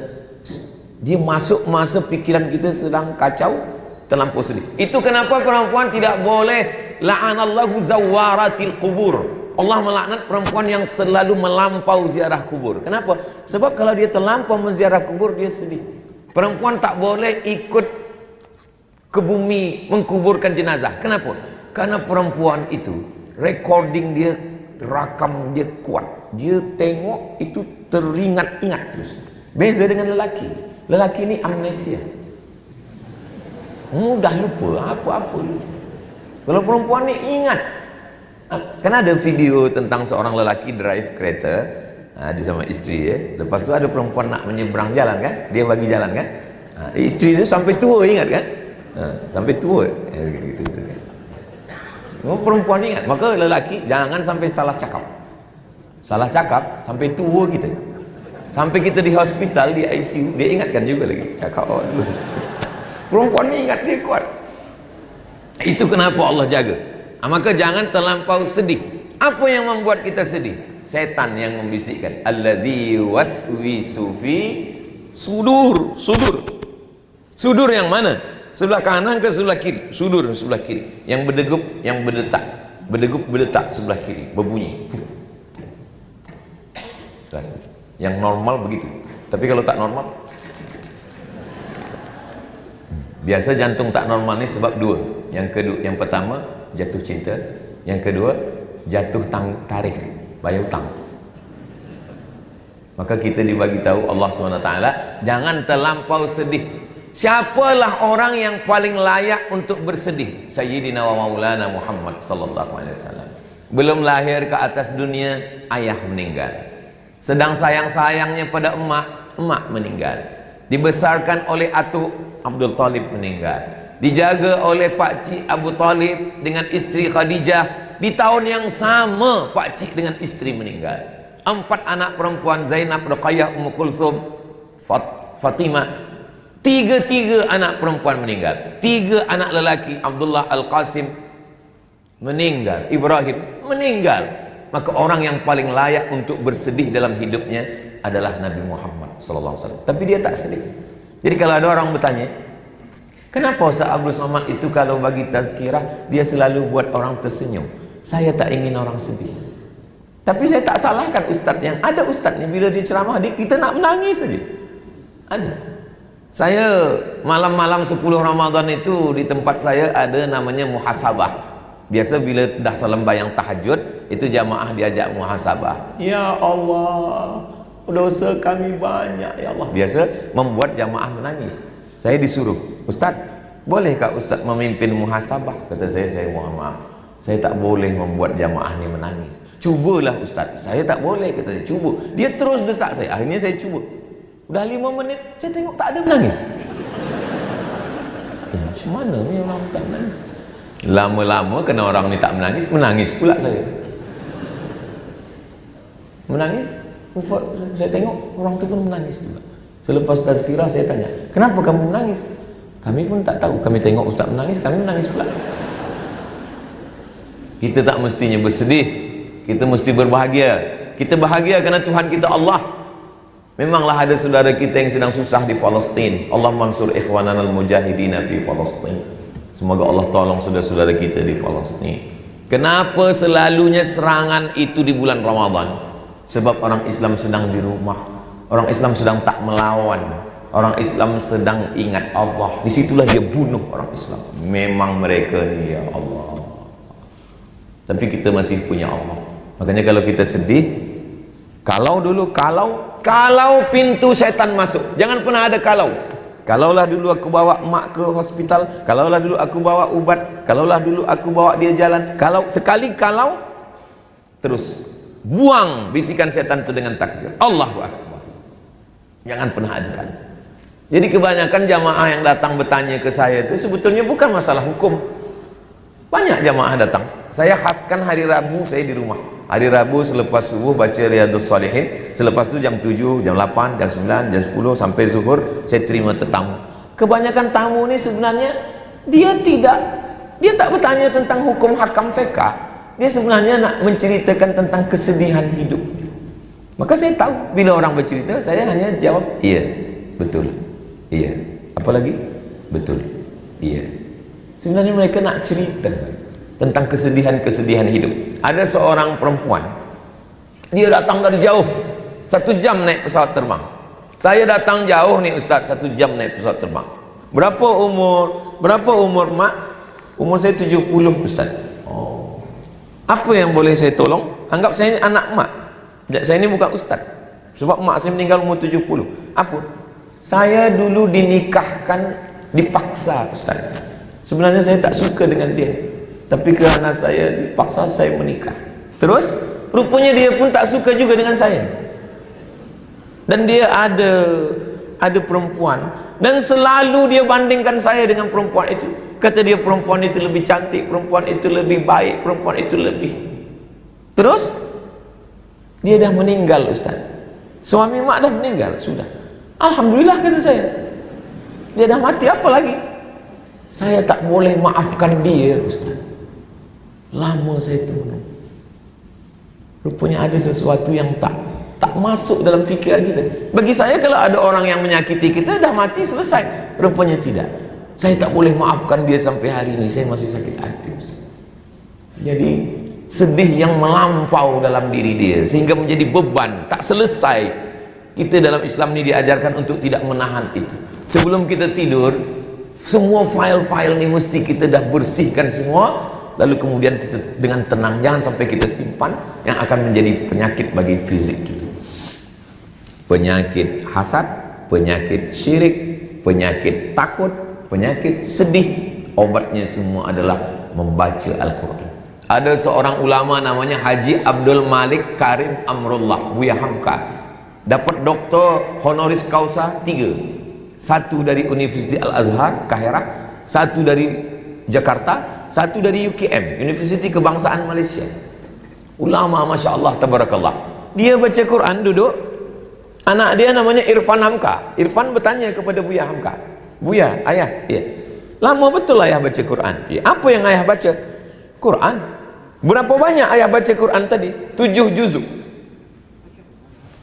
dia masuk masa pikiran kita sedang kacau, terlampau sedih. Itu kenapa perempuan tidak boleh, la'anallahu zawaratil qubur. Allah melaknat perempuan yang selalu melampau ziarah kubur. Kenapa? Sebab kalau dia terlampau menziarah kubur, dia sedih. Perempuan tak boleh ikut ke bumi mengkuburkan jenazah. Kenapa? Karena perempuan itu recording dia, rakam dia kuat. Dia tengok itu teringat-ingat terus. Beza dengan lelaki. Lelaki ini amnesia, mudah lupa apa-apa. Kalau perempuan ni ingat. Kan ada video tentang seorang lelaki drive kereta, dia sama isteri ya. Lepas tu ada perempuan nak menyeberang jalan kan, dia bagi jalan kan. Isteri dia sampai tua, ingat kan? Sampai tua. Gitu kan. Perempuan ingat. Maka lelaki jangan sampai salah cakap. Salah cakap sampai tua kita. Sampai kita di hospital, di ICU, dia ingatkan juga lagi. Cakap awal dulu. Perempuan ni ingat, dia kuat. Itu kenapa Allah jaga. Maka jangan terlampau sedih. Apa yang membuat kita sedih? Setan yang membisikkan. Alladzi waswisu fi sudur. Sudur yang mana? Sebelah kanan ke sebelah kiri? Sudur sebelah kiri. Yang berdegup, yang berdetak. Berdegup, berdetak sebelah kiri, berbunyi. Yang normal begitu. Tapi kalau tak normal, biasa jantung tak normal ni sebab dua. Yang pertama, jatuh cinta. Yang kedua, jatuh tarikh, bayar hutang. Maka kita dibagi tahu Allah SWT, jangan terlampau sedih. Siapalah orang yang paling layak untuk bersedih? Sayyidina wa maulana Muhammad sallallahu alaihi wasallam. Belum lahir ke atas dunia, ayah meninggal. Sedang sayang-sayangnya pada emak, emak meninggal. Dibesarkan oleh atuk, Abdul Talib meninggal. Dijaga oleh Pak Cik Abu Talib dengan istri Khadijah. Di tahun yang sama Pak Cik dengan istri meninggal. 4 anak perempuan, Zainab, Ruqayyah, Ummu Kulsum, Fatimah. 3 anak perempuan meninggal. 3 anak lelaki, Abdullah, Al-Qasim meninggal. Ibrahim meninggal. Maka orang yang paling layak untuk bersedih dalam hidupnya adalah Nabi Muhammad SAW. Tapi dia tak sedih. Jadi kalau ada orang bertanya, kenapa Ustaz Abdul Somad itu kalau bagi tazkirah dia selalu buat orang tersenyum? Saya tak ingin orang sedih. Tapi saya tak salahkan ustaz yang ada. Ustaznya bila dia ceramah, kita nak menangis saja. Ada. Saya malam-malam 10 Ramadan itu di tempat saya ada namanya muhasabah. Biasa bila dah sembahyang tahajud itu jamaah diajak muhasabah. Ya Allah, dosa kami banyak ya Allah. Biasa membuat jamaah menangis. Saya disuruh, Ustaz, bolehkah Ustaz memimpin muhasabah? Kata saya mohon maaf, saya tak boleh membuat jamaah ni menangis. Cubalah Ustaz. Saya tak boleh, kata saya, cuba. Dia terus desak saya. Akhirnya saya cuba. Udah 5 menit, saya tengok tak ada menangis. Macam mana ni orang tak menangis? Lama-lama kena orang ni tak menangis, menangis pula saya. Menangis, saya tengok orang tu pun menangis juga. Selepas tazkirah saya tanya, kenapa kamu menangis? Kami pun tak tahu, kami tengok ustaz menangis, kami menangis pula. Kita tak mestinya bersedih, kita mesti berbahagia. Kita bahagia kerana Tuhan kita Allah. Memanglah ada saudara kita yang sedang susah di Palestin. Allah mansur ikhwanana al-mujahidina fi Palestin. Semoga Allah tolong saudara-saudara kita di Palestin. Kenapa selalunya serangan itu di bulan Ramadan? Sebab orang Islam sedang di rumah. Orang Islam sedang tak melawan. Orang Islam sedang ingat Allah. Disitulah dia bunuh orang Islam. Memang mereka ni ya Allah. Tapi kita masih punya Allah. Makanya kalau kita sedih, kalau pintu syaitan masuk, jangan pernah ada kalau. Kalaulah dulu aku bawa mak ke hospital, kalaulah dulu aku bawa ubat, kalaulah dulu aku bawa dia jalan, kalau terus buang bisikan syaitan itu dengan takbir Allahu Akbar. Jangan pernah ada kalau. Jadi kebanyakan jamaah yang datang bertanya ke saya itu sebetulnya bukan masalah hukum. Banyak jamaah datang. Saya khaskan hari Rabu saya di rumah. Hari Rabu selepas subuh baca Riyadhus Shalihin, selepas itu jam 7, jam 8, jam 9, jam 10 sampai zuhur saya terima tetamu. Kebanyakan tamu ini sebenarnya dia tak bertanya tentang hukum hakam fiqh. Dia sebenarnya nak menceritakan tentang kesedihan hidup. Maka saya tahu bila orang bercerita, saya hanya jawab iya, betul. Iya. Apa lagi? Betul. Iya. Sebenarnya mereka nak cerita tentang kesedihan-kesedihan hidup. Ada seorang perempuan, dia datang dari jauh, 1 jam naik pesawat terbang. Saya datang jauh nih Ustaz, 1 jam naik pesawat terbang. Berapa umur mak? Umur saya 70 Ustaz. Oh. Apa yang boleh saya tolong? Anggap saya ini anak mak. Saya ini bukan Ustaz. Sebab mak saya meninggal umur 70. Apa? Saya dulu dinikahkan dipaksa Ustaz. Sebenarnya saya tak suka dengan dia, tapi kerana saya dipaksa saya menikah. Terus rupanya dia pun tak suka juga dengan saya. Dan dia ada perempuan, dan selalu dia bandingkan saya dengan perempuan itu. Kata dia perempuan itu lebih cantik, perempuan itu lebih baik, perempuan itu lebih. Terus dia dah meninggal Ustaz. Suami mak dah meninggal sudah. Alhamdulillah kata saya. Dia dah mati, apa lagi? Saya tak boleh maafkan dia Ustaz. Lama saya tunggu. Rupanya ada sesuatu yang tak masuk dalam fikiran kita. Bagi saya kalau ada orang yang menyakiti kita dah mati selesai. Rupanya tidak. Saya tak boleh maafkan dia sampai hari ini. Saya masih sakit hati Ustaz. Jadi sedih yang melampau dalam diri dia sehingga menjadi beban, tak selesai. Kita dalam Islam ini diajarkan untuk tidak menahan itu. Sebelum kita tidur, semua file-file ini mesti kita dah bersihkan semua, lalu kemudian kita dengan tenang, jangan sampai kita simpan yang akan menjadi penyakit bagi fisik kita. Penyakit hasad, penyakit syirik, penyakit takut, penyakit sedih, obatnya semua adalah membaca Al-Quran. Ada seorang ulama namanya Haji Abdul Malik Karim Amrullah, Buya Hamka, dapat doktor honoris causa 3. Satu dari Universiti Al-Azhar Kahirah, satu dari Jakarta, satu dari UKM, Universiti Kebangsaan Malaysia. Ulama Masya Allah, tabarakallah. Dia baca Quran duduk, anak dia namanya Irfan Hamka. Irfan bertanya kepada Buya Hamka, Buya, ayah, ya, lama betul ayah baca Quran. Ya, apa yang ayah baca? Quran. Berapa banyak ayah baca Quran tadi? 7 juzuk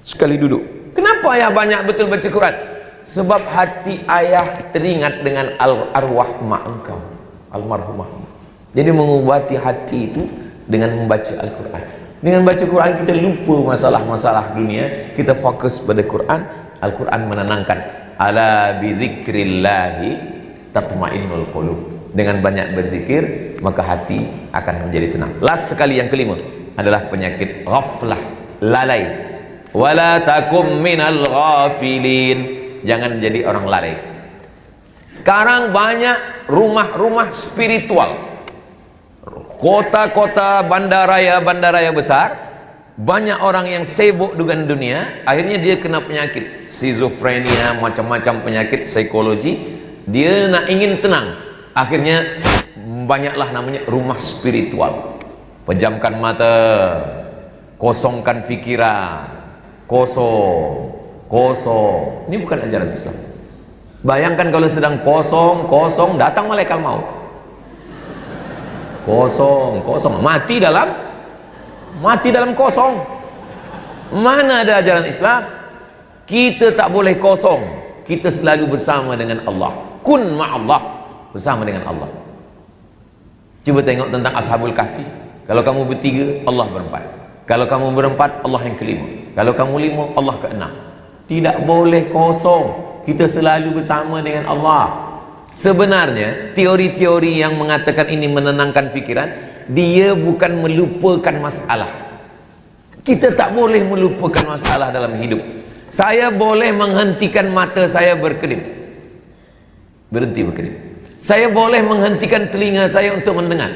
sekali duduk. Kenapa ayah banyak betul baca Quran? Sebab hati ayah teringat dengan arwah mak engkau, almarhumah. Jadi mengubati hati itu dengan membaca Al-Quran. Dengan baca Quran kita lupa masalah-masalah dunia, kita fokus pada Quran. Al-Quran menenangkan. Ala bidzikrillahi tatmainnul qulub. Dengan banyak berzikir maka hati akan menjadi tenang. Last sekali, yang kelima adalah penyakit ghaflah, lalai. Wala takum minal ghafilin. Jangan jadi orang lalai. Sekarang banyak rumah-rumah spiritual, kota-kota, bandaraya besar, banyak orang yang sibuk dengan dunia, akhirnya dia kena penyakit skizofrenia, macam-macam penyakit psikologi. Dia nak ingin tenang, akhirnya banyaklah namanya rumah spiritual. Pejamkan mata, kosongkan fikiran, kosong. Ini bukan ajaran Islam. Bayangkan kalau sedang kosong, datang malaikat maut. Kosong, mati dalam kosong. Mana ada ajaran Islam? Kita tak boleh kosong, kita selalu bersama dengan Allah. Kun ma'allah, bersama dengan Allah. Cuba tengok tentang Ashabul Kahfi. Kalau kamu bertiga, Allah berempat. Kalau kamu berempat, Allah yang kelima. Kalau kamu lima, Allah keenam. Tidak boleh kosong, kita selalu bersama dengan Allah. Sebenarnya teori-teori yang mengatakan ini menenangkan fikiran, dia bukan melupakan masalah. Kita tak boleh melupakan masalah dalam hidup. Saya boleh menghentikan mata saya berkedip, berhenti berkedip. Saya boleh menghentikan telinga saya untuk mendengar.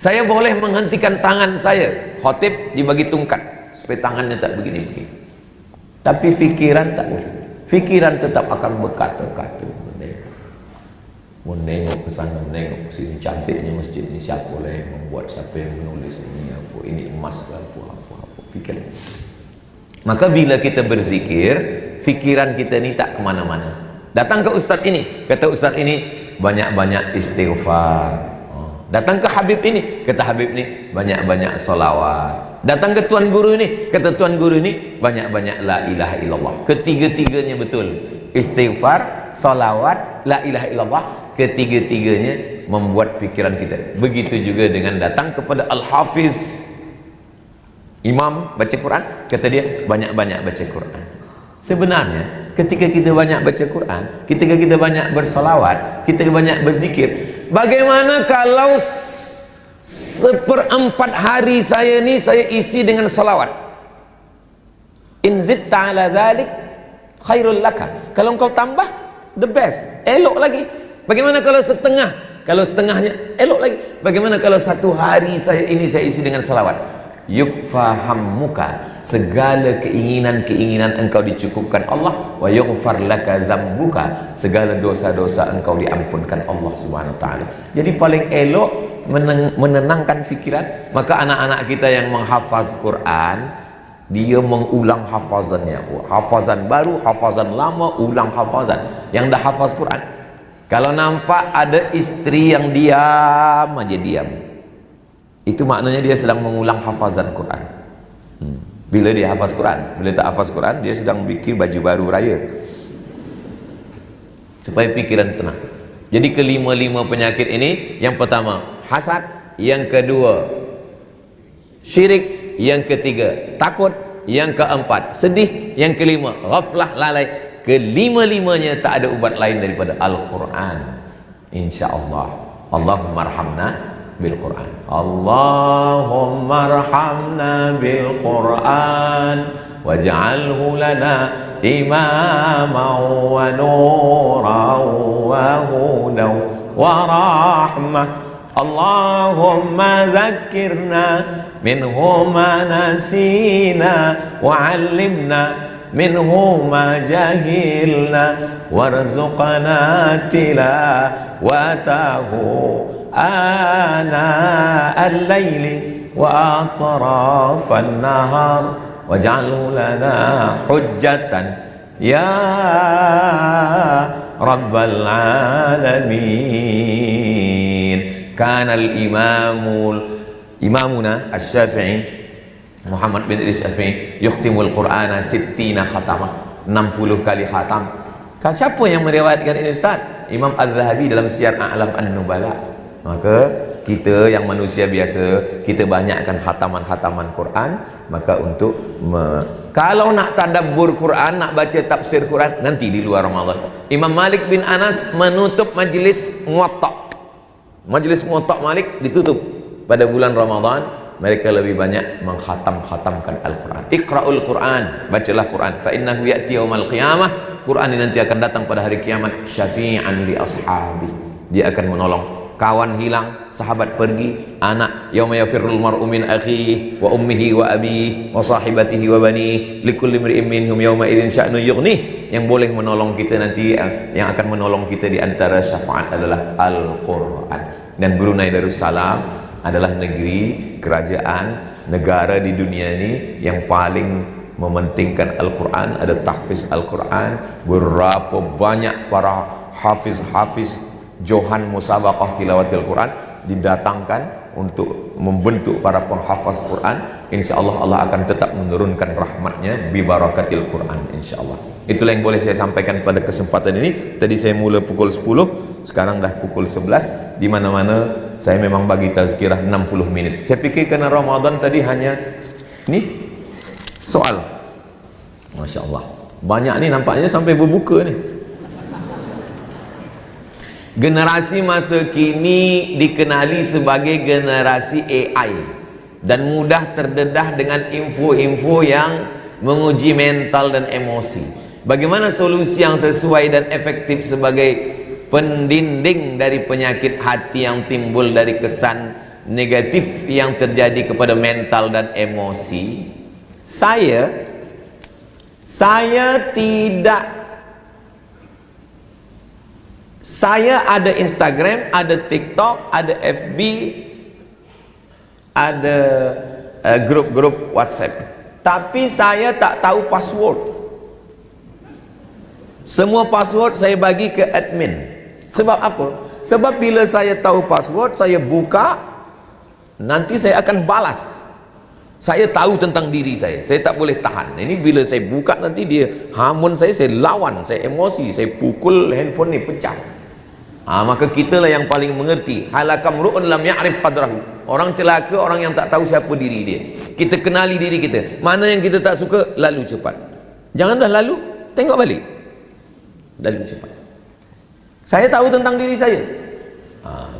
Saya boleh menghentikan tangan saya, khatib dibagi tungkat supaya tangannya tak begini-begini. Tapi fikiran tak boleh. Fikiran tetap akan berkata-kata, menengok ke sana, menengok ke sini. Cantiknya masjid ini, siapa boleh membuat, siapa yang menulis ini, apa ini emas ke apa. Fikiran. Maka bila kita berzikir, fikiran kita ni tak kemana-mana. Datang ke ustaz ini, kata ustaz ini banyak-banyak istighfar. Datang ke Habib ini, kata Habib ini banyak-banyak salawat. Datang ke tuan guru ini, kata tuan guru ini banyak-banyak la ilaha illallah. Ketiga-tiganya betul. Istighfar, salawat, la ilaha illallah, ketiga-tiganya membuat fikiran kita. Begitu juga dengan datang kepada Al-Hafiz, imam baca Quran, kata dia banyak-banyak baca Quran. Sebenarnya ketika kita banyak baca Quran, ketika kita banyak bersalawat, kita banyak berzikir, bagaimana kalau 1/4 hari saya ni saya isi dengan salawat? In zitta ala dhalik khairul laka. Kalau engkau tambah, the best, elok lagi. Bagaimana kalau setengah? Kalau setengahnya, elok lagi. Bagaimana kalau 1 hari saya isi dengan salawat? Yukfahammuka, segala keinginan-keinginan engkau dicukupkan Allah. Wa yughfar laka dzambuka, segala dosa-dosa engkau diampunkan Allah Subhanahu wa taala. Jadi paling elok menenangkan fikiran. Maka anak-anak kita yang menghafaz Quran, dia mengulang hafazannya. Hafazan baru, hafazan lama, ulang hafazan. Yang dah hafaz Quran, kalau nampak ada istri yang diam aja, diam, itu maknanya dia sedang mengulang hafazan Quran. Bila dia hafaz Quran, bila tak hafaz Quran, dia sedang bikin baju baru raya supaya fikiran tenang. Jadi kelima-lima penyakit ini, yang pertama hasad, yang kedua syirik, yang ketiga takut, yang keempat sedih, yang kelima ghaflah, lalai. Kelima-limanya tak ada ubat lain daripada Al-Quran. InsyaAllah. Allahumma arhamna bil Quran. Allahumma arhamna bil Quran waj'alhu lana imaman wa nuran wa hudan wa rahmah. Allahumma zakkirna minhu ma nasina wa 'allimna minhu ma jahilna warzuqna tilawatahu ana al-laili wa atrafan nahar waj'alhu lana hujjatan ya rabbal alamin. Kana imamuna asy-Syafi'i Muhammad bin Idris Syafi'i yukhtimul Qur'ana sittina khatamah, 60 kali khatam. Siapa yang meriwayatkan ini Ustaz? Imam Az-Zahabi dalam Siyar A'lam An-Nubala. Maka kita yang manusia biasa, kita banyakkan khataman-khataman Quran. Maka untuk kalau nak tadabbur Quran, nak baca tafsir Quran, nanti di luar Ramadan. Imam Malik bin Anas menutup majlis Muwatta. Majlis Muwatta Malik ditutup pada bulan Ramadan. Mereka lebih banyak mengkhatam-khatamkan Al-Quran. Iqra'ul Quran, bacalah Quran. Fa innahu ya'ti yaumal qiyamah. Quran ini nanti akan datang pada hari kiamat. Syafi'an li ashabi. Dia akan menolong. Kawan hilang, sahabat pergi, anak. Yauma yafirrul mar'u min akhihi wa ummihi wa abihi wa sahibatihi wa banihi likulli imri'in minhum yauma idzin sya'nu yughnih. Yang boleh menolong kita nanti, yang akan menolong kita di antara syafaat adalah Al-Quran. Dan Brunei Darussalam adalah negeri, kerajaan, negara di dunia ini yang paling mementingkan Al-Quran. Ada tahfiz Al-Quran. Berapa banyak para hafiz-hafiz Johan Musabaqah Tilawatil Quran didatangkan untuk membentuk para penghafaz Quran. InsyaAllah Allah akan tetap menurunkan rahmatnya bi barakatil Quran, insyaAllah. Itulah yang boleh saya sampaikan pada kesempatan ini. Tadi saya mula pukul 10, sekarang dah pukul 11. Di mana-mana saya memang bagi tazkirah 60 menit. Saya fikir kerana Ramadan tadi hanya ni soal. Masya Allah, banyak ni nampaknya sampai berbuka ni. Generasi masa kini dikenali sebagai generasi AI dan mudah terdedah dengan info-info yang menguji mental dan emosi. Bagaimana solusi yang sesuai dan efektif sebagai pendinding dari penyakit hati yang timbul dari kesan negatif yang terjadi kepada mental dan emosi? Saya ada Instagram, ada TikTok, ada FB, ada grup-grup WhatsApp. Tapi saya tak tahu password. Semua password saya bagi ke admin. Sebab apa? Sebab bila saya tahu password, saya buka, nanti saya akan balas. Saya tahu tentang diri saya tak boleh tahan. Ini bila saya buka nanti dia hamun saya lawan, saya emosi, saya pukul handphone ni pecah. Maka kitalah yang paling mengerti. Halakam ru'un lam ya'rif qadrahu. Orang celaka orang yang tak tahu siapa diri dia. Kita kenali diri kita. Mana yang kita tak suka, lalu cepat. Jangan dah lalu, tengok balik. Lalu cepat. Saya tahu tentang diri saya.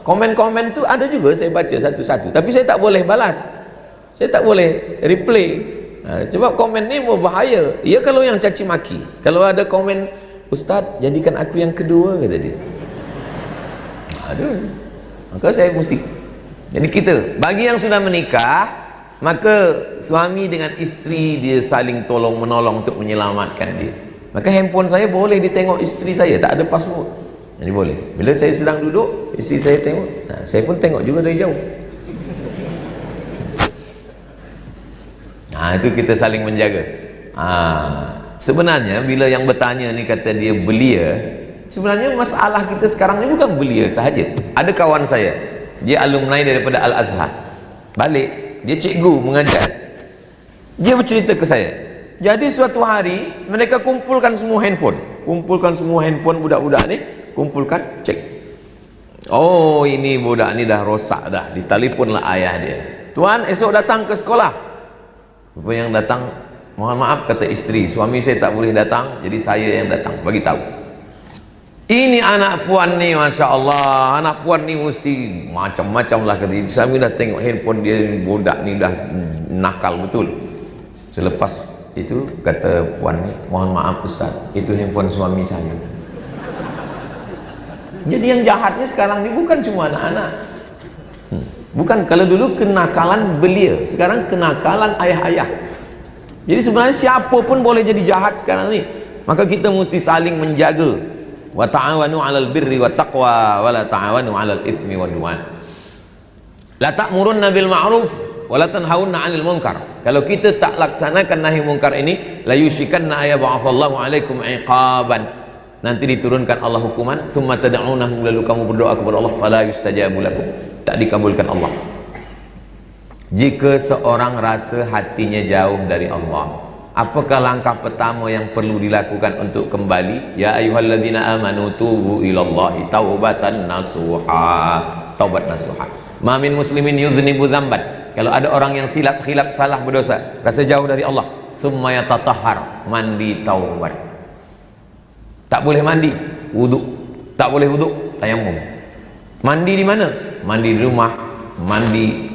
Komen-komen tu ada juga saya baca satu-satu, tapi saya tak boleh balas. Saya tak boleh replay. Sebab komen ni berbahaya. Ya kalau yang caci maki. Kalau ada komen, Ustaz jadikan aku yang kedua, kata dia. Aduh. Maka saya mesti. Jadi kita, bagi yang sudah menikah, maka suami dengan isteri dia saling tolong menolong untuk menyelamatkan dia. Maka handphone saya boleh ditengok isteri saya, tak ada password. Jadi boleh. Bila saya sedang duduk, isteri saya tengok, saya pun tengok juga dari jauh. Itu kita saling menjaga. Sebenarnya bila yang bertanya ni kata dia belia, sebenarnya masalah kita sekarang ni bukan belia sahaja. Ada kawan saya, dia alumni daripada Al-Azhar, balik, dia cikgu mengajar. Dia bercerita ke saya, jadi suatu hari mereka kumpulkan semua handphone budak-budak ni, kumpulkan, cek. Oh, ini budak ni dah rosak dah. Diteleponlah ayah dia, tuan esok datang ke sekolah. Apa yang datang, mohon maaf kata isteri, suami saya tak boleh datang, jadi saya yang datang, bagi tahu. Ini anak puan ni, Masya Allah, anak puan ni mesti macam-macam lah, kata dia. Suami dah tengok handphone dia, budak ni dah nakal betul. Selepas Itu kata puan ni, mohon maaf Ustaz, itu handphone suami saya. Jadi yang jahatnya sekarang ni bukan cuma anak-anak. Bukan, kalau dulu kenakalan belia, sekarang kenakalan ayah-ayah. Jadi sebenarnya siapa pun boleh jadi jahat sekarang ni. Maka kita mesti saling menjaga. Wa ta'awanu 'alal birri wat taqwa wa la ta'awanu 'alal itsmi wal 'udwan. La ta'murunna bil ma'ruf wa la tanhauna 'anil munkar. Kalau kita tak laksanakan nahi munkar ini, la yushikanna ayab'athallahu 'alaikum 'iqaban. Nanti diturunkan Allah hukuman, thumma tad'unahu, lalu kamu berdoa kepada Allah, fala yustajabu lakum, tak dikabulkan Allah. Jika seorang rasa hatinya jauh dari Allah, apakah langkah pertama yang perlu dilakukan untuk kembali? Ya ayyuhalladzina amanu tubu ilallahi taubatan nasuha. Taubat nasuha. Ma min muslimin yudhnibu dzamban. Kalau ada orang yang silap, khilaf, salah, berdosa, rasa jauh dari Allah, thumma yatatahhar, mandi taubat. Tak boleh mandi, wuduk. Tak boleh wuduk, tayamum. Mandi di mana? Mandi di rumah, mandi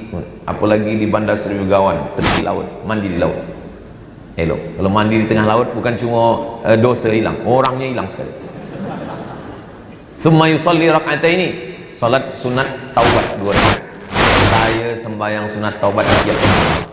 apalagi di Bandar Seri Begawan, tepi laut, mandi di laut. Elok. Kalau mandi di tengah laut bukan cuma dosa hilang, orangnya hilang sekali. Summa yusalli rak'ataini, salat sunat taubat 2 rakaat. Saya sembahyang sunat taubat tiap hari.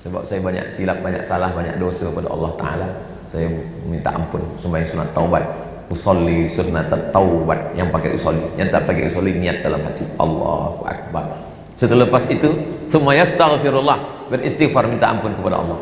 Sebab saya banyak silap, banyak salah, banyak dosa kepada Allah Ta'ala. Saya minta ampun, sembahyang sunat taubat. Usolli sunat taubat, yang pakai usolli, yang tak pakai usolli niat dalam hati. Allahu Akbar. Setelah lepas itu, thumma yastaghfirullah, beristighfar, minta ampun kepada Allah.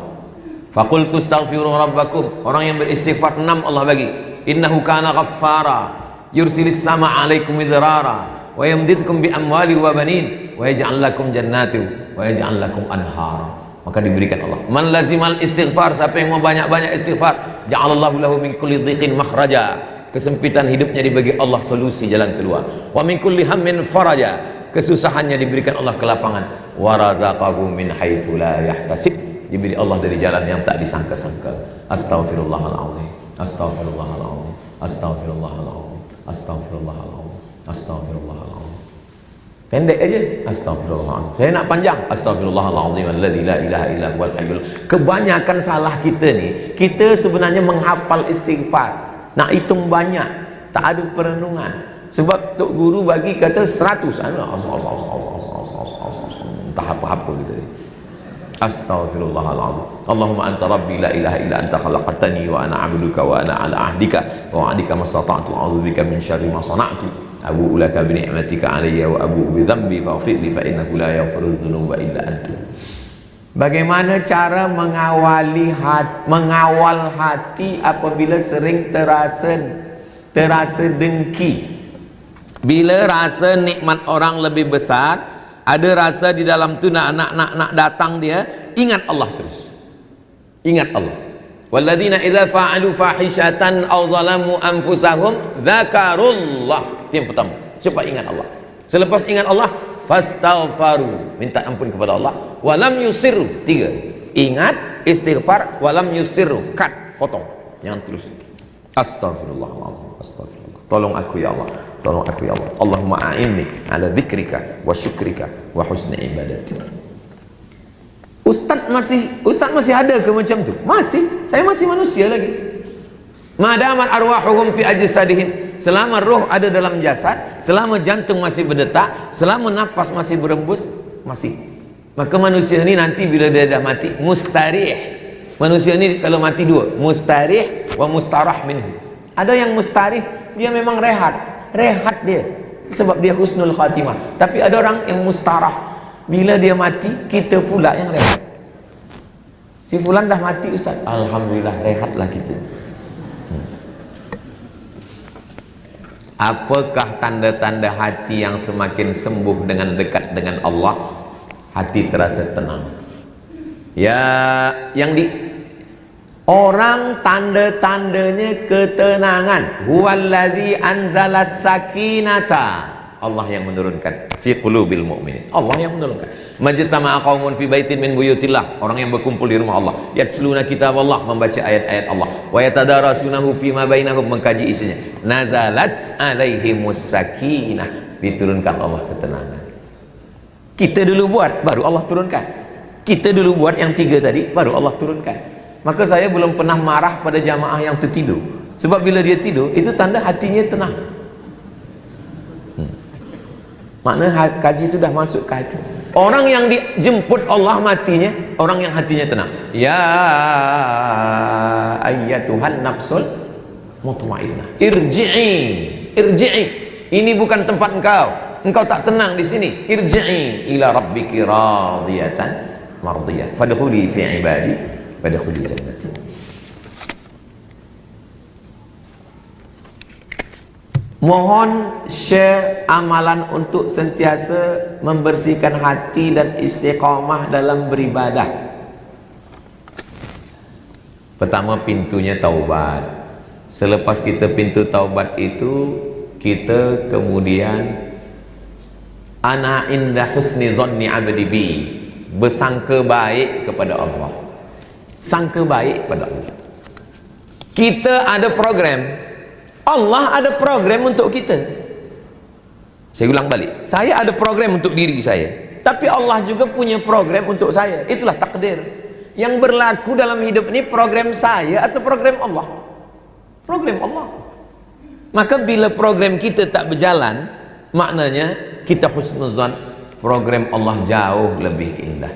Faqultu astaghfiru rabbakum, orang yang beristighfar 6 Allah bagi. Innahu kana ghaffara, yursilis sama alaikum midrara, wa yamdidkum bi amwali wa banin, wa yaj'al lakum jannatin, wa yaj'al lakum anhara. Maka diberikan Allah. Man lazimal istighfar, siapa yang mau banyak-banyak istighfar, ja'alallahu lahu min kulli dhiqin makhraja, kesempitan hidupnya dibagi Allah solusi, jalan keluar. Wa min kulli hammin faraja, kesusahannya diberikan Allah kelapangan. Wa razaqahu min haitsu la yahtasib, diberi Allah dari jalan yang tak disangka-sangka. Astaghfirullahaladzim, astaghfirullahaladzim, astaghfirullahaladzim, astaghfirullahaladzim, astaghfirullahaladzim. Pendek aja, astagfirullahaladzim. Saya nak panjang, astagfirullahaladzim alladzi la ilaha illa huwal hayyul. Kebanyakan salah kita ni, kita sebenarnya menghafal istighfar, nak hitung banyak, tak ada perenungan. Sebab Tok Guru bagi kata 100, entah apa-apa gitu. Astaghfirullahaladzim. Allahumma anta rabbi la ilaha illa anta khalaqtani wa ana 'abduka wa ana 'ala ahdika wa wa'dika mastata'tu, a'udzubika min syarri ma sana'tu. Abu'u laka bi ni'matika 'alayya wa abu'u bi dhanbi faghfir li fa innahu la yaghfiru dzunuba illa anta. Bagaimana cara mengawal hati apabila sering terasa dengki? Bila rasa nikmat orang lebih besar, ada rasa di dalam tu nak datang dia, ingat Allah terus. Ingat Allah. Walladzina idza fa'alu fahishatan aw zalamu anfusahum dzakarullah. Yang pertama, cepat ingat Allah. Selepas ingat Allah, fastaghfaru, minta ampun kepada Allah. Walam yusirru, 3. Ingat, istighfar, walam yusirru, cut, potong. Jangan terus. Astaghfirullahaladzim, astaghfirullah. Tolong aku ya Allah, tolong aku ya Allah. Allahumma a'inni ala dzikrika wa syukrika wa husni ibadatik. Ustaz masih ada ke macam tu? Masih. Saya masih manusia lagi. Madamat arwahuhum fi ajsadihim, selama roh ada dalam jasad, selama jantung masih berdetak, selama nafas masih berembus, masih. Maka manusia ni nanti bila dia dah mati, mustarih. Manusia ni kalau mati 2, mustarih wa mustarah minhu. Ada yang mustarih, dia memang rehat dia, sebab dia husnul khatimah. Tapi ada orang yang mustarah, bila dia mati, kita pula yang rehat. Si fulan dah mati Ustaz, alhamdulillah, rehatlah kita. Apakah tanda-tanda hati yang semakin sembuh dengan dekat dengan Allah? Hati terasa tenang. Ya, yang orang tanda-tandanya ketenangan. Huwallazi anzalas sakinata, Allah yang menurunkan fi qulubil mu'minin. Allah yang menurunkan. Majtama'a qaumun fi baitin min buyutillah, orang yang berkumpul di rumah Allah, yatsluna kitab Allah, membaca ayat-ayat Allah, wa yatadarasunahu fima bainahum, mengkaji isinya. Nazalat alaihimus sakinah, diturunkan Allah ketenangan. Kita dulu buat, baru Allah turunkan. Kita dulu buat yang 3 tadi, baru Allah turunkan. Maka saya belum pernah marah pada jamaah yang tertidur. Sebab bila dia tidur, itu tanda hatinya tenang. Maknanya kaji itu dah masuk ke hati. Orang yang dijemput Allah matinya, orang yang hatinya tenang. Ya ayyatuhan nafsul mutmainnah, irji'i, irji'i. Ini bukan tempat engkau tak tenang di sini. Irji'i ila rabbiki radiyatan mardiyah, fadkhuli fi ibadi, fadkhuli jannati. Mohon share amalan untuk sentiasa membersihkan hati dan istiqamah dalam beribadah. Pertama, pintunya taubat. Selepas kita pintu taubat itu, kita kemudian ana inda husni zonni abdi bi, bersangka baik kepada Allah. Sangka baik kepada Allah. Kita ada program, Allah ada program untuk kita. Saya ulang balik, saya ada program untuk diri saya, tapi Allah juga punya program untuk saya. Itulah takdir yang berlaku dalam hidup ini. Program saya atau program Allah? Program Allah. Maka bila program kita tak berjalan, maknanya kita husnuzan, program Allah jauh lebih indah.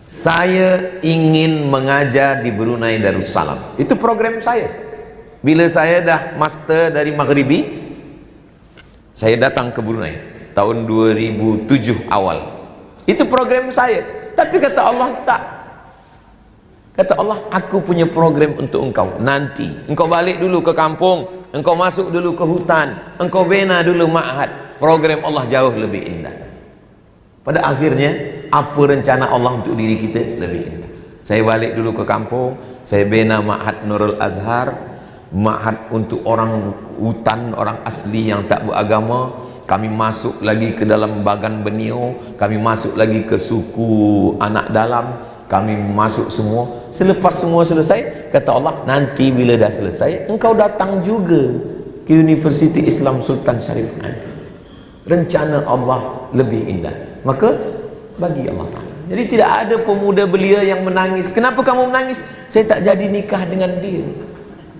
Saya ingin mengajar di Brunei Darussalam, itu program saya. Bila saya dah master dari Maghribi, saya datang ke Brunei tahun 2007 awal. Itu program saya. Tapi kata Allah tak. Kata Allah, aku punya program untuk engkau. Nanti engkau balik dulu ke kampung, engkau masuk dulu ke hutan, engkau bina dulu ma'had. Program Allah jauh lebih indah. Pada akhirnya, apa rencana Allah untuk diri kita lebih indah. Saya balik dulu ke kampung, saya bina ma'had Nurul Azhar, ma'had untuk orang hutan, orang asli yang tak beragama. Kami masuk lagi ke dalam Bagan Benio, kami masuk lagi ke suku anak dalam, kami masuk semua. Selepas semua selesai, kata Allah, nanti bila dah selesai, engkau datang juga ke Universiti Islam Sultan Syarif Amin. Rencana Allah lebih indah. Maka bagi Allah Ta'ala. Jadi tidak ada pemuda belia yang menangis. Kenapa kamu menangis? Saya tak jadi nikah dengan dia.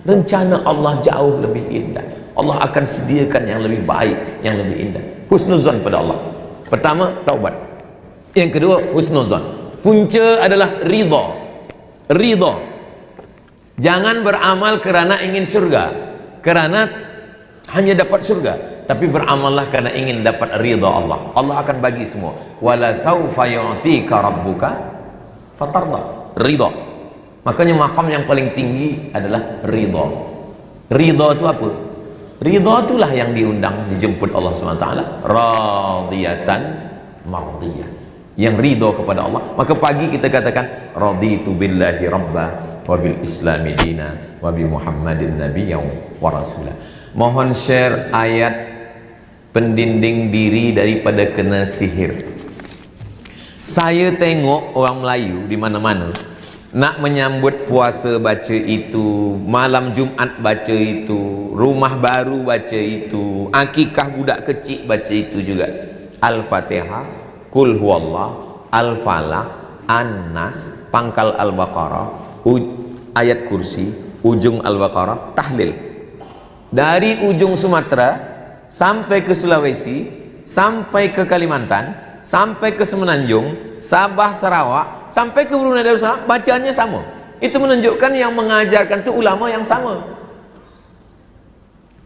Rencana Allah jauh lebih indah. Allah akan sediakan yang lebih baik, yang lebih indah. Husnuzan pada Allah. Pertama, taubat. Yang kedua, husnuzan. Punca adalah ridha. Ridha. Jangan beramal kerana ingin surga, kerana hanya dapat surga, tapi beramallah kerana ingin dapat ridha Allah. Allah akan bagi semua. Wala saufa yu'tika rabbuka fatarda. Ridha. Makanya makam yang paling tinggi adalah ridha. Ridha itu apa? Ridha itulah yang diundang, dijemput Allah SWT. Radiyatan mardiyah, yang ridha kepada Allah. Maka pagi kita katakan raditu billahi rabba wa bil islami dina wa bi muhammadin nabiyyan wa rasulah. Mohon share ayat pendinding diri daripada kena sihir. Saya tengok orang Melayu di mana-mana nak menyambut puasa baca itu, malam Jumaat baca itu, rumah baru baca itu, akikah budak kecil baca itu juga. Al-Fatihah, Qul huwallah, Al-Falaq, An-Nas, pangkal Al-Baqarah, ayat kursi, ujung Al-Baqarah, tahlil. Dari ujung Sumatera sampai ke Sulawesi, sampai ke Kalimantan, sampai ke Semenanjung, Sabah, Sarawak, sampai ke Brunei Darussalam, bacaannya sama. Itu menunjukkan yang mengajarkan itu ulama yang sama.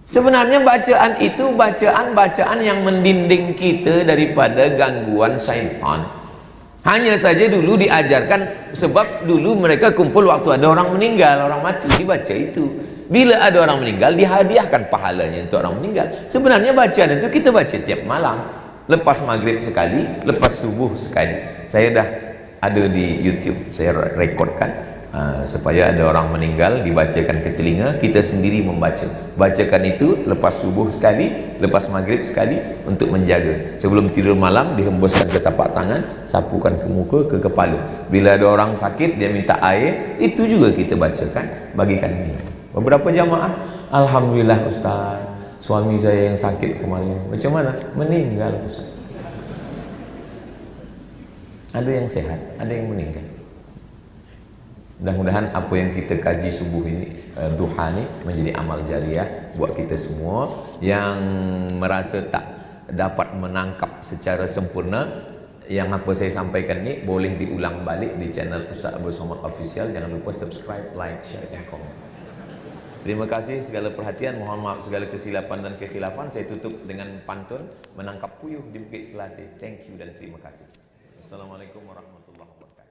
Sebenarnya bacaan itu bacaan-bacaan yang mendinding kita daripada gangguan syaitan. Hanya saja dulu diajarkan, sebab dulu mereka kumpul waktu ada orang meninggal, orang mati, dibaca itu. Bila ada orang meninggal, dihadiahkan pahalanya untuk orang meninggal. Sebenarnya bacaan itu kita baca tiap malam, lepas maghrib sekali, lepas subuh sekali. Saya dah ada di YouTube, saya rekodkan supaya ada orang meninggal dibacakan ke telinga, kita sendiri membaca. Bacakan itu lepas subuh sekali, lepas maghrib sekali, untuk menjaga. Sebelum tidur malam dihembuskan ke tapak tangan, sapukan ke muka, ke kepala. Bila ada orang sakit dia minta air, itu juga kita bacakan, bagikan minum. Beberapa jamaah, alhamdulillah Ustaz, suami saya yang sakit kemarin, macam mana? Meninggal Ustaz. Ada yang sehat, ada yang meninggal. Mudah-mudahan apa yang kita kaji subuh ini, duha ni menjadi amal jariah buat kita semua. Yang merasa tak dapat menangkap secara sempurna yang apa saya sampaikan ni, boleh diulang balik di channel Ustaz Abdul Somad Official. Jangan lupa subscribe, like, share dan komen. Terima kasih segala perhatian. Mohon maaf segala kesilapan dan kekhilafan. Saya tutup dengan pantun menangkap puyuh di Bukit Selasih. Thank you dan terima kasih. Assalamualaikum warahmatullahi wabarakatuh.